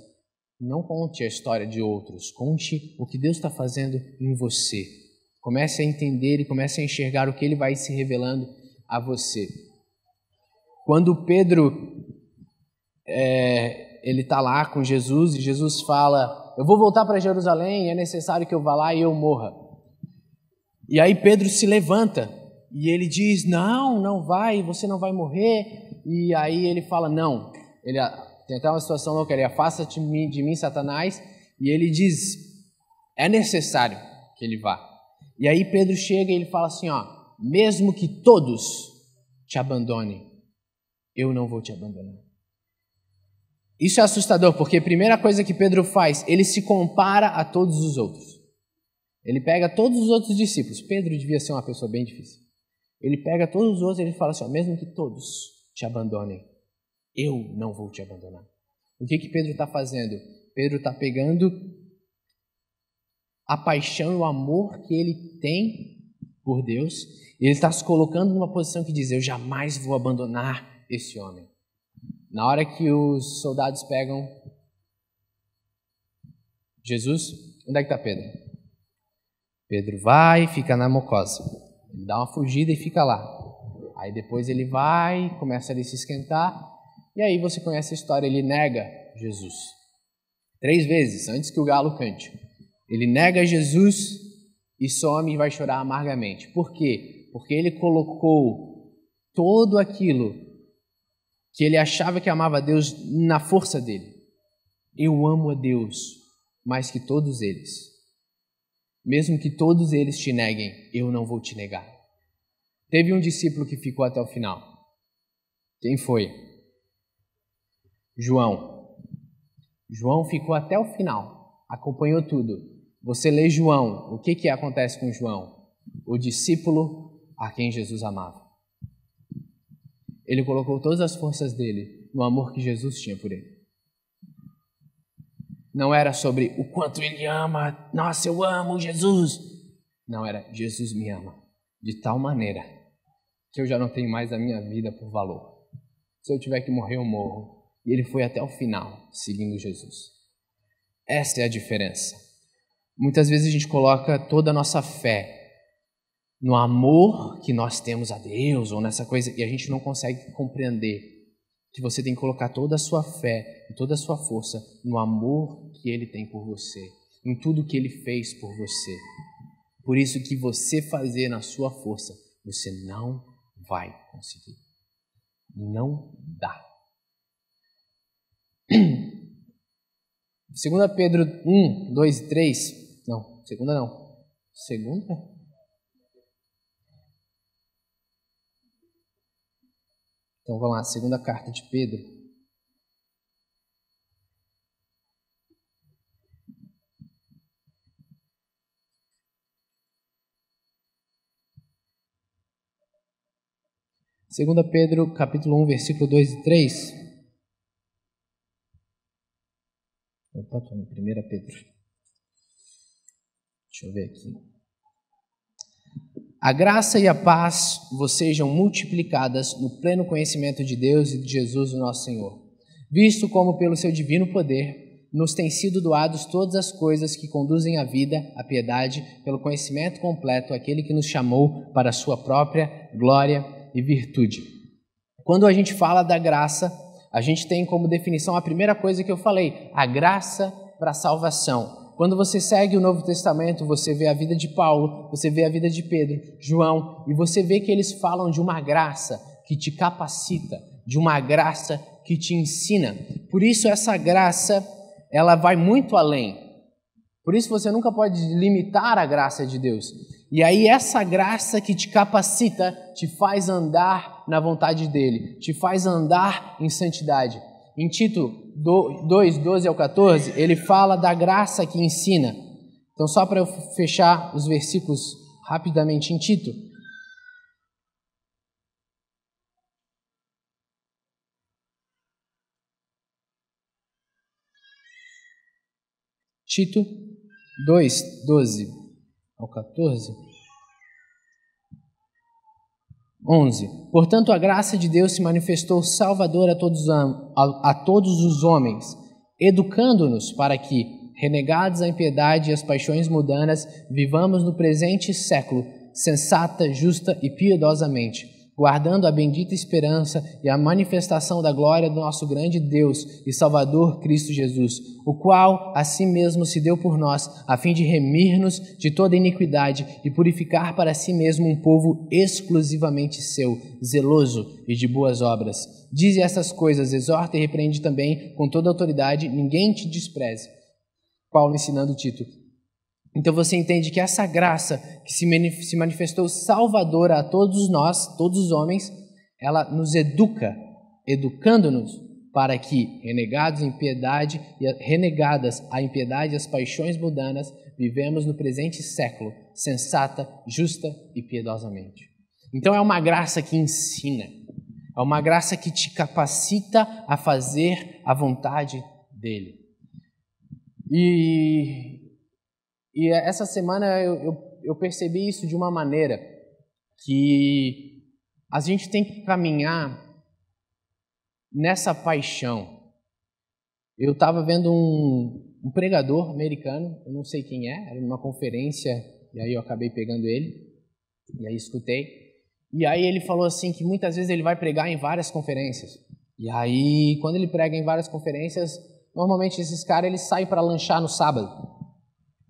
Não conte a história de outros, conte o que Deus está fazendo em você. Comece a entender e comece a enxergar o que Ele vai se revelando a você. Quando Pedro ele está lá com Jesus e Jesus fala, eu vou voltar para Jerusalém, é necessário que eu vá lá e eu morra. E aí Pedro se levanta e ele diz, não vai, você não vai morrer. E aí ele fala, não, tem até uma situação louca, ele afasta-te de mim, Satanás, e ele diz, é necessário que ele vá. E aí Pedro chega e ele fala assim, mesmo que todos te abandonem, eu não vou te abandonar. Isso é assustador, porque a primeira coisa que Pedro faz, ele se compara a todos os outros. Ele pega todos os outros discípulos, Pedro devia ser uma pessoa bem difícil. Ele pega todos os outros e ele fala assim, mesmo que todos te abandonem, eu não vou te abandonar. O que Pedro está fazendo? Pedro está pegando a paixão e o amor que ele tem por Deus, e ele está se colocando numa posição que diz, eu jamais vou abandonar esse homem. Na hora que os soldados pegam Jesus, onde é que está Pedro? Pedro vai e fica na Mocosa. Ele dá uma fugida e fica lá. Aí depois ele vai, começa a se esquentar, e aí você conhece a história, ele nega Jesus. 3 vezes, antes que o galo cante. Ele nega Jesus e some e vai chorar amargamente. Por quê? Porque ele colocou todo aquilo que ele achava que amava a Deus na força dele. Eu amo a Deus mais que todos eles. Mesmo que todos eles te neguem, eu não vou te negar. Teve um discípulo que ficou até o final. Quem foi? João. João ficou até o final, acompanhou tudo. Você lê João, o que acontece com João? O discípulo a quem Jesus amava. Ele colocou todas as forças dele no amor que Jesus tinha por ele. Não era sobre o quanto ele ama, nossa, eu amo Jesus. Não, era Jesus me ama de tal maneira que eu já não tenho mais a minha vida por valor. Se eu tiver que morrer, eu morro. E ele foi até o final, seguindo Jesus. Essa é a diferença. Muitas vezes a gente coloca toda a nossa fé no amor que nós temos a Deus, ou nessa coisa, e a gente não consegue compreender que você tem que colocar toda a sua fé e toda a sua força no amor que Ele tem por você, em tudo que Ele fez por você. Por isso que você fazer na sua força, você não vai conseguir. Não dá. 2 Pedro 1, 2 e 3. Não, segunda não. Segunda? Então vamos lá, segunda carta de Pedro. Segunda Pedro, capítulo 1, versículo 2 e 3. Opa, estou em 1 Pedro. Deixa eu ver aqui. A graça e a paz vos sejam multiplicadas no pleno conhecimento de Deus e de Jesus, o nosso Senhor, visto como pelo seu divino poder nos têm sido doados todas as coisas que conduzem à vida, à piedade, pelo conhecimento completo, aquele que nos chamou para a sua própria glória e virtude. Quando a gente fala da graça, a gente tem como definição a primeira coisa que eu falei, a graça para a salvação. Quando você segue o Novo Testamento, você vê a vida de Paulo, você vê a vida de Pedro, João, e você vê que eles falam de uma graça que te capacita, de uma graça que te ensina. Por isso essa graça, ela vai muito além. Por isso você nunca pode limitar a graça de Deus. E aí essa graça que te capacita, te faz andar na vontade dele, te faz andar em santidade. Em Tito 2, 12 ao 14, ele fala da graça que ensina. Então, só para eu fechar os versículos rapidamente em Tito. Tito 2, 12 ao 14. 11. Portanto, a graça de Deus se manifestou salvadora a todos os homens, educando-nos para que, renegados à impiedade e às paixões mundanas, vivamos no presente século sensata, justa e piedosamente, guardando a bendita esperança e a manifestação da glória do nosso grande Deus e Salvador Cristo Jesus, o qual a si mesmo se deu por nós, a fim de remir-nos de toda iniquidade e purificar para si mesmo um povo exclusivamente seu, zeloso e de boas obras. Dize essas coisas, exorta e repreende também com toda autoridade, ninguém te despreze. Paulo ensinando Tito. Então você entende que essa graça que se manifestou salvadora a todos nós, todos os homens, ela nos educa, educando-nos para que, renegadas à impiedade e às paixões mundanas, vivemos no presente século, sensata, justa e piedosamente. Então é uma graça que ensina, é uma graça que te capacita a fazer a vontade dele. E essa semana eu percebi isso de uma maneira que a gente tem que caminhar nessa paixão. Eu estava vendo um pregador americano, eu não sei quem era numa conferência, e aí eu acabei pegando ele, e aí escutei. E aí ele falou assim que muitas vezes ele vai pregar em várias conferências. E aí, quando ele prega em várias conferências, normalmente esses caras eles saem para lanchar no sábado,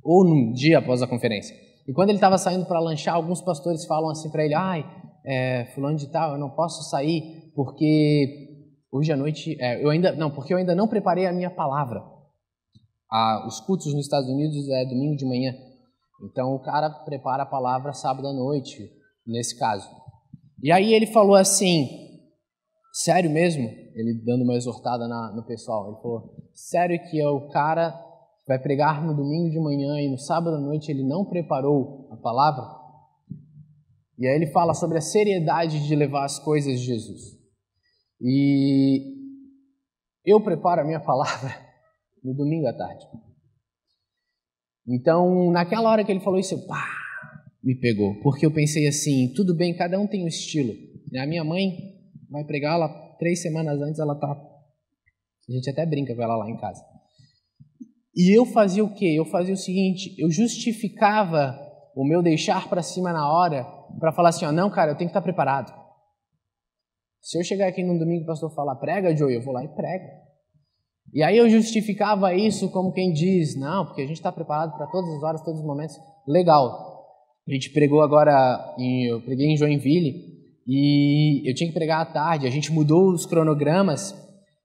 ou no dia após a conferência. E quando ele estava saindo para lanchar, alguns pastores falam assim para ele, fulano de tal, eu não posso sair porque hoje à noite, porque eu ainda não preparei a minha palavra. Os cultos nos Estados Unidos é domingo de manhã, então o cara prepara a palavra sábado à noite, nesse caso. E aí ele falou assim, sério mesmo? Ele dando uma exortada no pessoal, ele falou, sério que o cara vai pregar no domingo de manhã e no sábado à noite ele não preparou a palavra? E aí ele fala sobre a seriedade de levar as coisas de Jesus. E eu preparo a minha palavra no domingo à tarde. Então, naquela hora que ele falou isso, me pegou. Porque eu pensei assim, tudo bem, cada um tem um estilo. A minha mãe vai pregar, 3 semanas antes ela tá... A gente até brinca com ela lá em casa. E eu fazia o quê? Eu fazia o seguinte, eu justificava o meu deixar para cima na hora para falar assim, não, cara, eu tenho que estar preparado. Se eu chegar aqui num domingo e o pastor falar, prega, Joey, eu vou lá e prego. E aí eu justificava isso como quem diz, não, porque a gente está preparado para todas as horas, todos os momentos. Legal. A gente pregou agora, eu preguei em Joinville e eu tinha que pregar à tarde, a gente mudou os cronogramas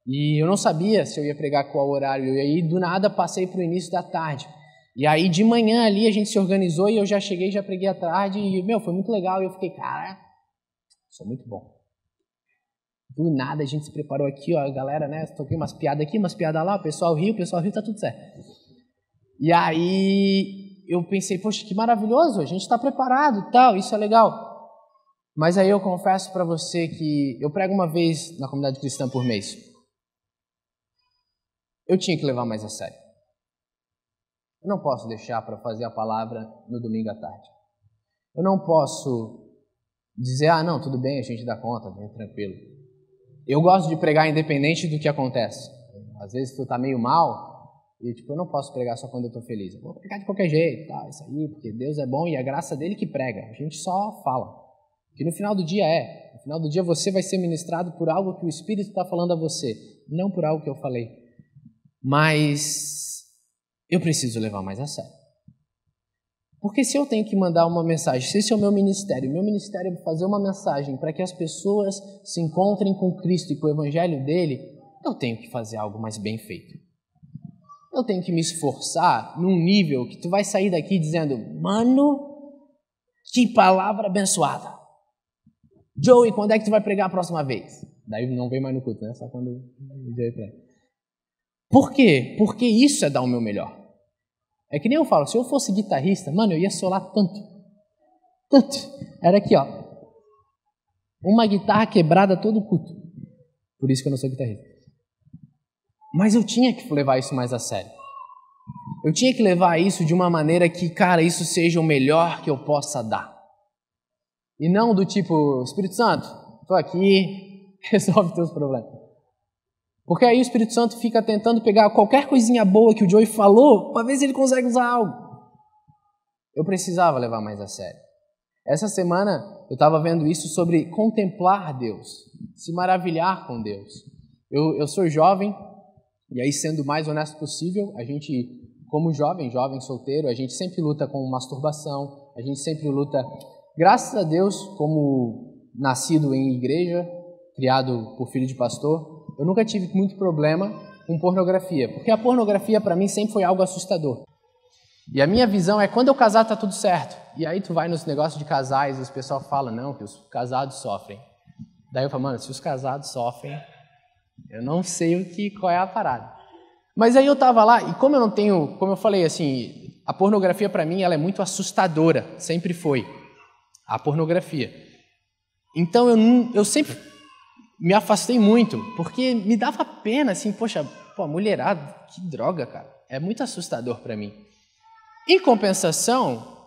e eu não sabia se eu ia pregar qual horário. E aí, do nada, passei para o início da tarde. E aí, de manhã ali, a gente se organizou e eu já cheguei, já preguei à tarde. E, foi muito legal. E eu fiquei, cara, isso é muito bom. Do nada, a gente se preparou aqui, a galera, né? Toquei umas piadas aqui, umas piadas lá, o pessoal riu, tá tudo certo. E aí, eu pensei, poxa, que maravilhoso, a gente está preparado e tal, isso é legal. Mas aí eu confesso para você que eu prego uma vez na comunidade cristã por mês. Eu tinha que levar mais a sério. Eu não posso deixar para fazer a palavra no domingo à tarde. Eu não posso dizer, não, tudo bem, a gente dá conta, bem tranquilo. Eu gosto de pregar independente do que acontece. Às vezes tu tá meio mal e eu não posso pregar só quando eu tô feliz. Eu vou pregar de qualquer jeito, tá? Isso aí, porque Deus é bom e a graça dele que prega. A gente só fala. Que no final do dia no final do dia você vai ser ministrado por algo que o Espírito está falando a você, não por algo que eu falei. Mas eu preciso levar mais a sério. Porque se eu tenho que mandar uma mensagem, se esse é o meu ministério é fazer uma mensagem para que as pessoas se encontrem com Cristo e com o Evangelho dele, eu tenho que fazer algo mais bem feito. Eu tenho que me esforçar num nível que tu vai sair daqui dizendo, mano, que palavra abençoada. Joey, quando é que tu vai pregar a próxima vez? Daí não vem mais no culto, né? Só quando o Joey prega. Por quê? Porque isso é dar o meu melhor. É que nem eu falo, se eu fosse guitarrista, mano, eu ia solar tanto. Era aqui, ó. Uma guitarra quebrada todo culto. Por isso que eu não sou guitarrista. Mas eu tinha que levar isso mais a sério. Eu tinha que levar isso de uma maneira que, cara, isso seja o melhor que eu possa dar. E não do tipo, Espírito Santo, tô aqui, resolve teus problemas. Porque aí o Espírito Santo fica tentando pegar qualquer coisinha boa que o Joey falou para ver se ele consegue usar algo. Eu precisava levar mais a sério. Essa semana eu estava vendo isso sobre contemplar Deus, se maravilhar com Deus. Eu sou jovem, e aí sendo o mais honesto possível, a gente, como jovem solteiro, a gente sempre luta com masturbação, a gente sempre luta, graças a Deus, como nascido em igreja, criado por filho de pastor, eu nunca tive muito problema com pornografia, porque a pornografia para mim sempre foi algo assustador. E a minha visão é, quando eu casar tá tudo certo. E aí tu vai nos negócios de casais e os pessoal fala, não, que os casados sofrem. Daí eu falo, mano, se os casados sofrem, eu não sei qual é a parada. Mas aí eu tava lá, e como eu não tenho, como eu falei assim, a pornografia para mim ela é muito assustadora, sempre foi, a pornografia. Então eu sempre me afastei muito, porque me dava pena, assim, poxa, mulherada, que droga, cara. É muito assustador para mim. Em compensação,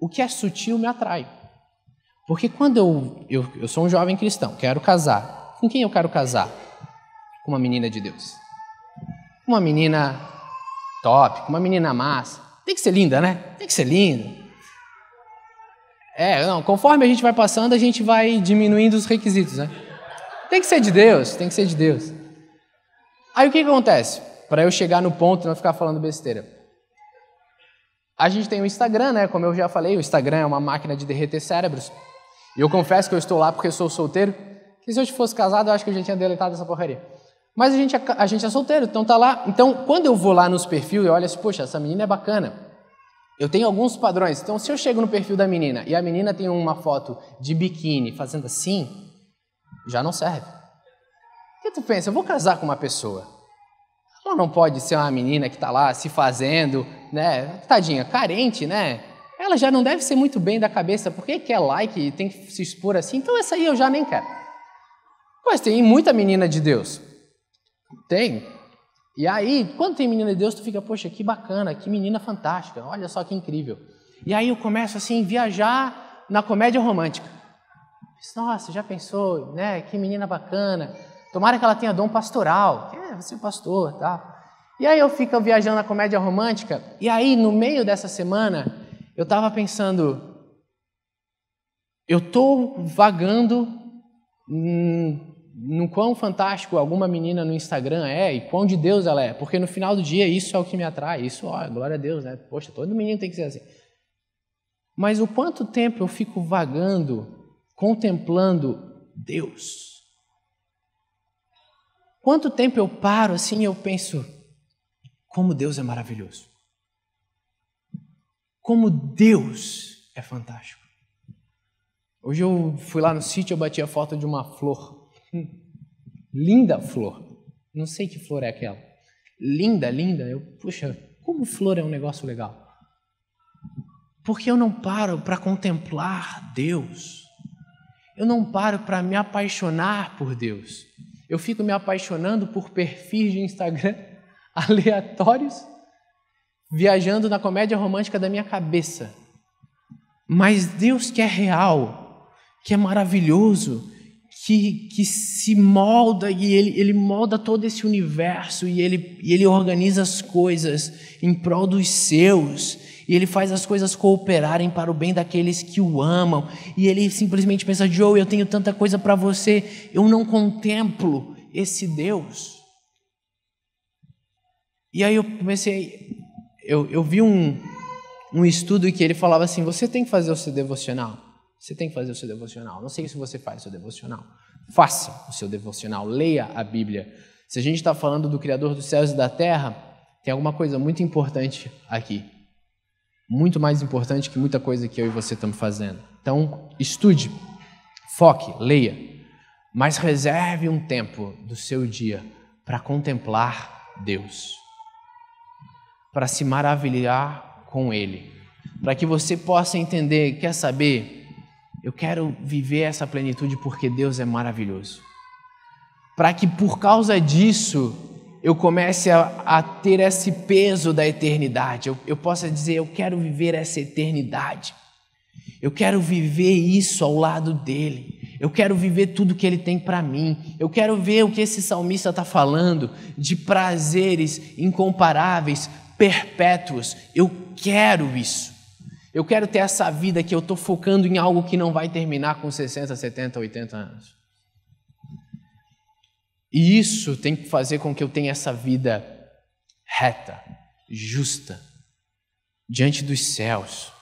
o que é sutil me atrai. Porque quando eu sou um jovem cristão, quero casar. Com quem eu quero casar? com uma menina de Deus. Uma menina top, com uma menina massa. Tem que ser linda, né? Tem que ser linda. Conforme a gente vai passando, a gente vai diminuindo os requisitos, né? Tem que ser de Deus, tem que ser de Deus. Aí o que acontece? Para eu chegar no ponto e não ficar falando besteira. A gente tem o Instagram, né? Como eu já falei, o Instagram é uma máquina de derreter cérebros. E eu confesso que eu estou lá porque eu sou solteiro, que se eu fosse casado, eu acho que eu já tinha deletado essa porcaria. Mas a gente é solteiro, então tá lá. Então, quando eu vou lá nos perfis e olho assim, poxa, essa menina é bacana. Eu tenho alguns padrões. Então, se eu chego no perfil da menina e a menina tem uma foto de biquíni fazendo assim, já não serve. O que tu pensa? Eu vou casar com uma pessoa. Ela não pode ser uma menina que tá lá se fazendo, né? Tadinha, carente, né? Ela já não deve ser muito bem da cabeça. Por que quer like e tem que se expor assim? Então, essa aí eu já nem quero. Pois tem muita menina de Deus. Tem. E aí, quando tem menina de Deus, tu fica, poxa, que bacana, que menina fantástica, olha só que incrível. E aí eu começo assim, viajar na comédia romântica. Nossa, já pensou, né, que menina bacana, tomara que ela tenha dom pastoral, você é pastor, tá? E aí eu fico viajando na comédia romântica, e aí no meio dessa semana, eu estava pensando, eu estou vagando no quão fantástico alguma menina no Instagram é e quão de Deus ela é, porque no final do dia isso é o que me atrai, isso, glória a Deus, né? Poxa, todo menino tem que ser assim. Mas o quanto tempo eu fico vagando, contemplando Deus? Quanto tempo eu paro assim e eu penso, como Deus é maravilhoso. Como Deus é fantástico. Hoje eu fui lá no sítio, eu bati a foto de uma flor. Linda flor. Não sei que flor é aquela. Linda, linda. Puxa, como flor é um negócio legal. Porque eu não paro para contemplar Deus. Eu não paro para me apaixonar por Deus. Eu fico me apaixonando por perfis de Instagram aleatórios, viajando na comédia romântica da minha cabeça. Mas Deus que é real, que é maravilhoso, que se molda e ele molda todo esse universo e ele organiza as coisas em prol dos seus e ele faz as coisas cooperarem para o bem daqueles que o amam e ele simplesmente pensa, Joe, eu tenho tanta coisa para você, eu não contemplo esse Deus. E aí eu comecei, eu vi um estudo que ele falava assim, você tem que fazer o seu devocional. Você tem que fazer o seu devocional. Não sei se você faz o seu devocional. Faça o seu devocional. Leia a Bíblia. Se a gente está falando do Criador dos céus e da terra, tem alguma coisa muito importante aqui. Muito mais importante que muita coisa que eu e você estamos fazendo. Então, estude, foque, leia. Mas reserve um tempo do seu dia para contemplar Deus. Para se maravilhar com Ele. Para que você possa entender, quer saber... Eu quero viver essa plenitude porque Deus é maravilhoso. Para que por causa disso eu comece a ter esse peso da eternidade. Eu possa dizer, eu quero viver essa eternidade. Eu quero viver isso ao lado dele. Eu quero viver tudo que ele tem para mim. Eu quero ver o que esse salmista está falando de prazeres incomparáveis, perpétuos. Eu quero isso. Eu quero ter essa vida que eu estou focando em algo que não vai terminar com 60, 70, 80 anos. E isso tem que fazer com que eu tenha essa vida reta, justa, diante dos céus.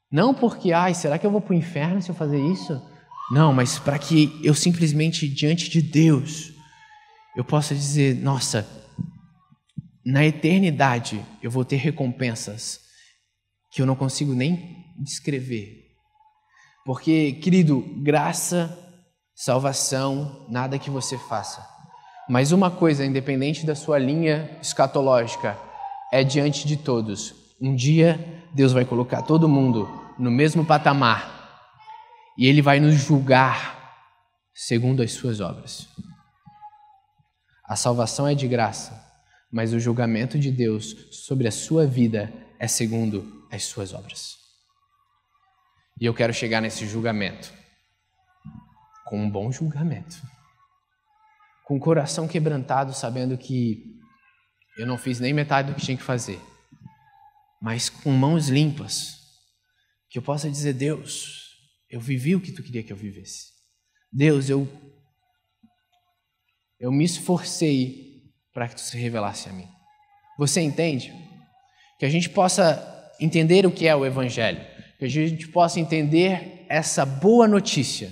Não porque, será que eu vou para o inferno se eu fazer isso? Não, mas para que eu simplesmente, diante de Deus, eu possa dizer, nossa, na eternidade eu vou ter recompensas que eu não consigo nem descrever. Porque, querido, graça, salvação, nada que você faça. Mas uma coisa, independente da sua linha escatológica, é diante de todos. Um dia, Deus vai colocar todo mundo no mesmo patamar e Ele vai nos julgar segundo as suas obras. A salvação é de graça, mas o julgamento de Deus sobre a sua vida é segundo as suas obras. E eu quero chegar nesse julgamento com um bom julgamento, com o coração quebrantado, sabendo que eu não fiz nem metade do que tinha que fazer, mas com mãos limpas, que eu possa dizer: Deus, eu vivi o que tu queria que eu vivesse. Deus, eu me esforcei para que tu se revelasse a mim. Você entende? Que a gente possa entender o que é o Evangelho, que a gente possa entender essa boa notícia.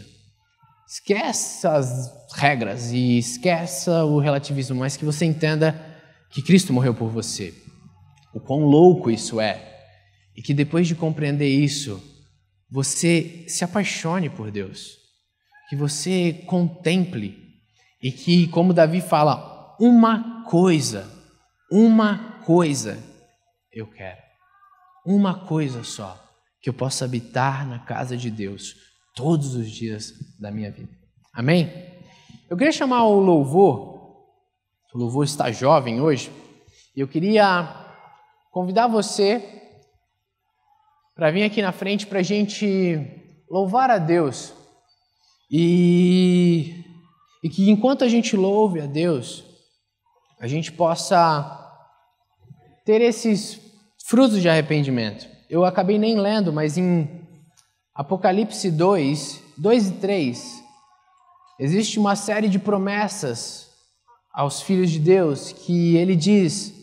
Esqueça as regras e esqueça o relativismo, mas que você entenda que Cristo morreu por você. O quão louco isso é. E que depois de compreender isso, você se apaixone por Deus. Que você contemple. E que, como Davi fala, uma coisa eu quero. Uma coisa só. Que eu possa habitar na casa de Deus todos os dias da minha vida. Amém? Eu queria chamar o louvor está jovem hoje, e eu queria convidar você para vir aqui na frente para a gente louvar a Deus, e que enquanto a gente louve a Deus, a gente possa ter esses frutos de arrependimento. Eu acabei nem lendo, mas em Apocalipse 2 e 3, existe uma série de promessas aos filhos de Deus que ele diz: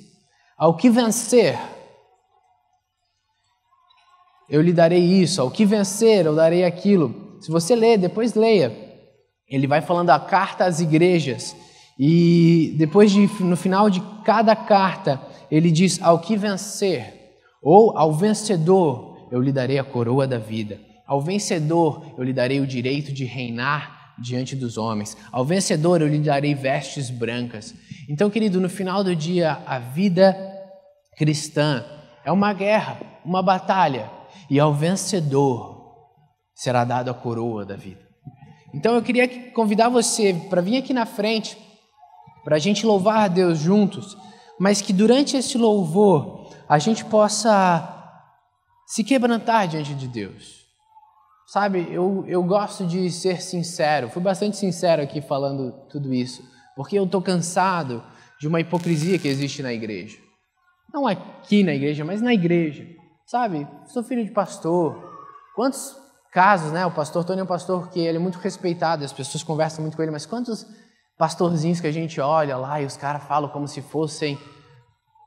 ao que vencer, eu lhe darei isso, ao que vencer, eu darei aquilo. Se você ler, depois leia. Ele vai falando a carta às igrejas e depois, no final de cada carta, ele diz: ao que vencer, ou ao vencedor, eu lhe darei a coroa da vida. Ao vencedor, eu lhe darei o direito de reinar diante dos homens. Ao vencedor, eu lhe darei vestes brancas. Então, querido, no final do dia, a vida cristã é uma guerra, uma batalha. E ao vencedor será dada a coroa da vida. Então, eu queria convidar você para vir aqui na frente, para a gente louvar a Deus juntos, mas que durante esse louvor a gente possa se quebrantar diante de Deus. Sabe, eu gosto de ser sincero, fui bastante sincero aqui falando tudo isso, porque eu estou cansado de uma hipocrisia que existe na igreja. Não aqui na igreja, mas na igreja. Sabe, sou filho de pastor. Quantos casos, né? O pastor Tony é um pastor que ele é muito respeitado, as pessoas conversam muito com ele, mas quantos pastorzinhos que a gente olha lá e os caras falam como se fossem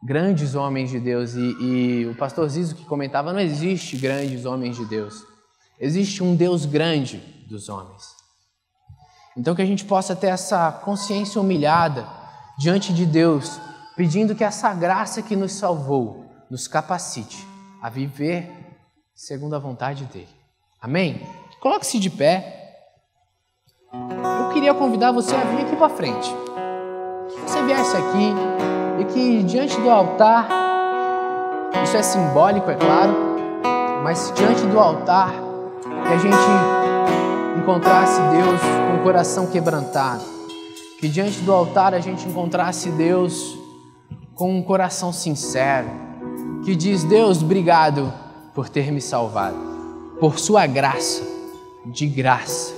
grandes homens de Deus. E o pastor Zizo que comentava: não existe grandes homens de Deus. Existe um Deus grande dos homens. Então que a gente possa ter essa consciência humilhada diante de Deus, pedindo que essa graça que nos salvou nos capacite a viver segundo a vontade dele. Amém? Coloque-se de pé. Eu queria convidar você a vir aqui para frente. Que você viesse aqui e que diante do altar, isso é simbólico, é claro, mas diante do altar, que a gente encontrasse Deus com o coração quebrantado. Que diante do altar a gente encontrasse Deus com um coração sincero. Que diz: Deus, obrigado por ter me salvado. Por sua graça, de graça.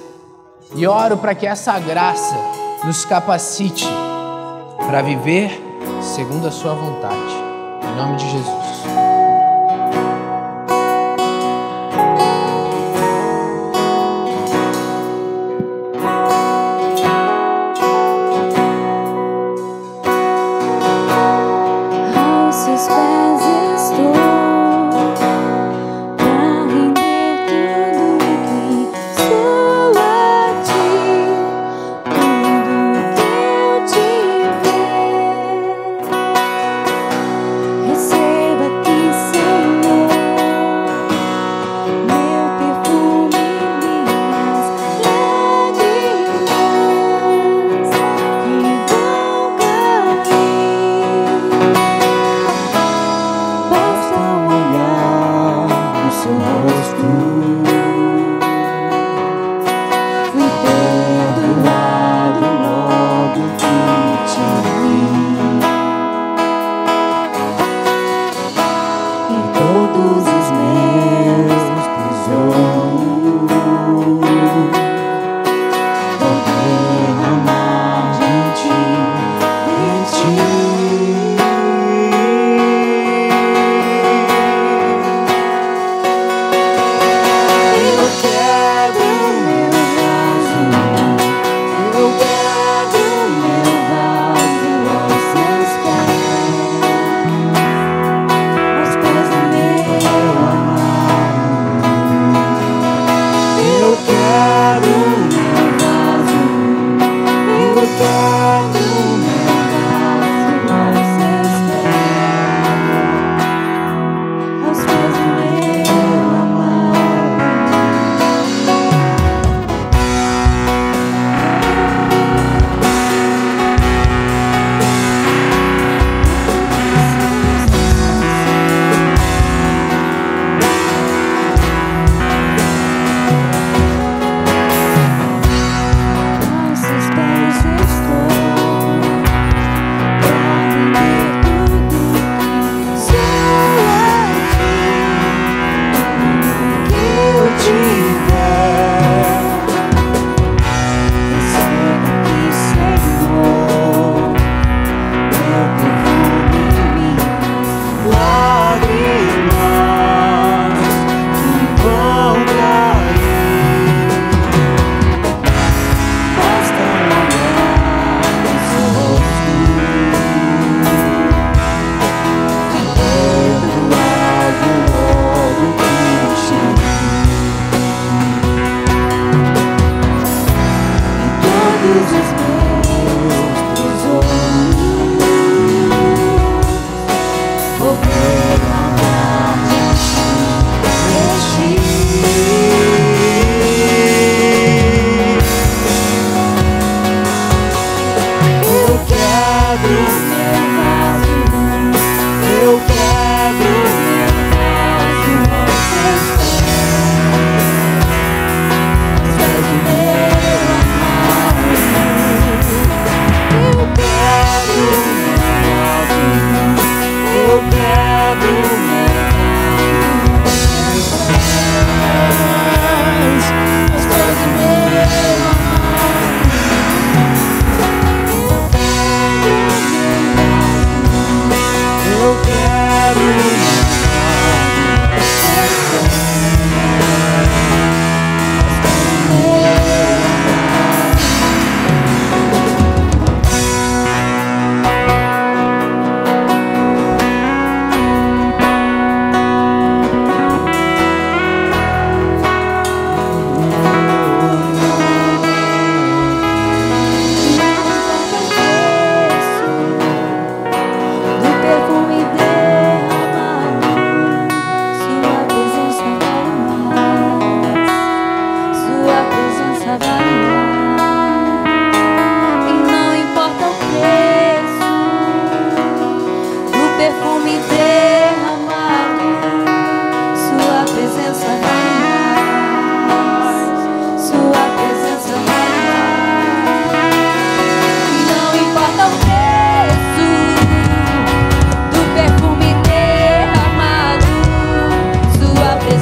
E oro para que essa graça nos capacite para viver segundo a sua vontade. Em nome de Jesus.
Receba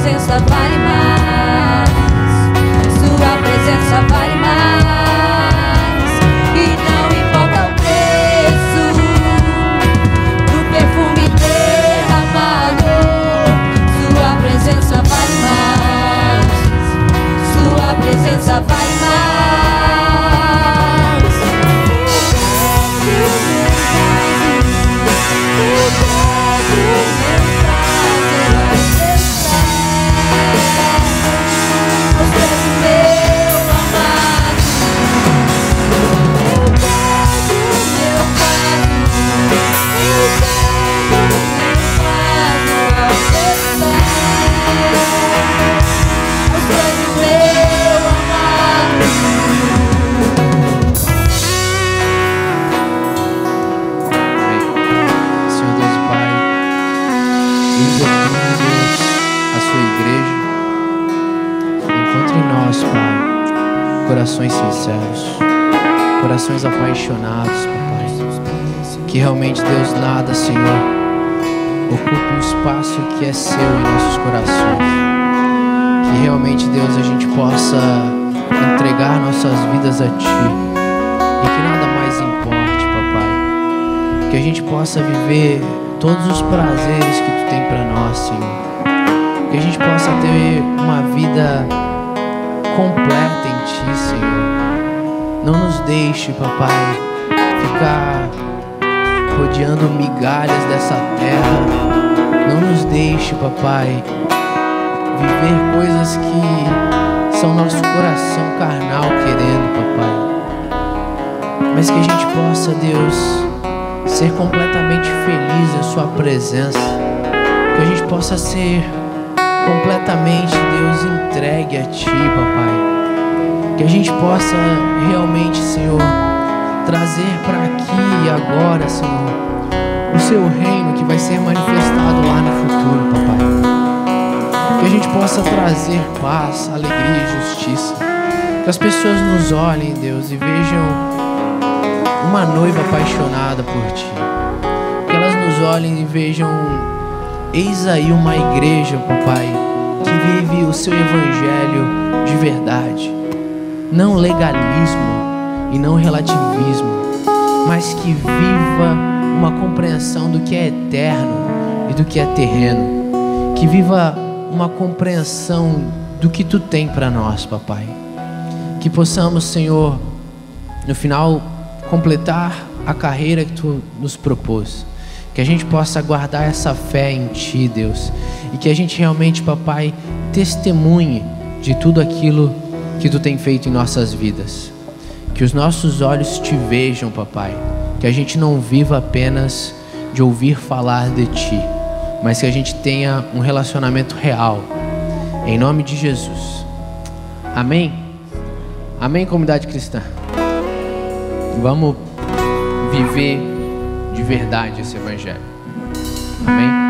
presença vale mais. Sua presença vale mais. E não importa o preço do perfume derramado. Sua presença vale mais. Sua presença vale mais.
Corações sinceros, corações apaixonados, papai. Que realmente, Deus, nada, Senhor, ocupe o espaço que é seu em nossos corações. Que realmente, Deus, a gente possa entregar nossas vidas a Ti e que nada mais importe, papai. Que a gente possa viver todos os prazeres que Tu tem para nós, Senhor. Que a gente possa ter uma vida completa em Ti, Senhor. Não nos deixe, papai, ficar rodeando migalhas dessa terra. Não nos deixe, papai, viver coisas que são nosso coração carnal querendo, papai. Mas que a gente possa, Deus, ser completamente feliz em Sua presença. Que a gente possa ser completamente, Deus, entregue a Ti, papai. Que a gente possa realmente, Senhor, trazer para aqui e agora, Senhor, o Seu reino que vai ser manifestado lá no futuro, papai. Que a gente possa trazer paz, alegria e justiça. Que as pessoas nos olhem, Deus, e vejam uma noiva apaixonada por Ti. Que elas nos olhem e vejam, eis aí uma igreja, papai, que vive o Seu evangelho de verdade. Não legalismo e não relativismo, mas que viva uma compreensão do que é eterno e do que é terreno. Que viva uma compreensão do que Tu tem para nós, papai. Que possamos, Senhor, no final, completar a carreira que Tu nos propôs. Que a gente possa guardar essa fé em Ti, Deus. E que a gente realmente, papai, testemunhe de tudo aquilo que Tu tem feito em nossas vidas. Que os nossos olhos Te vejam, papai. Que a gente não viva apenas de ouvir falar de Ti, mas que a gente tenha um relacionamento real. Em nome de Jesus. Amém? Amém, comunidade cristã? Vamos viver de verdade esse evangelho. Amém?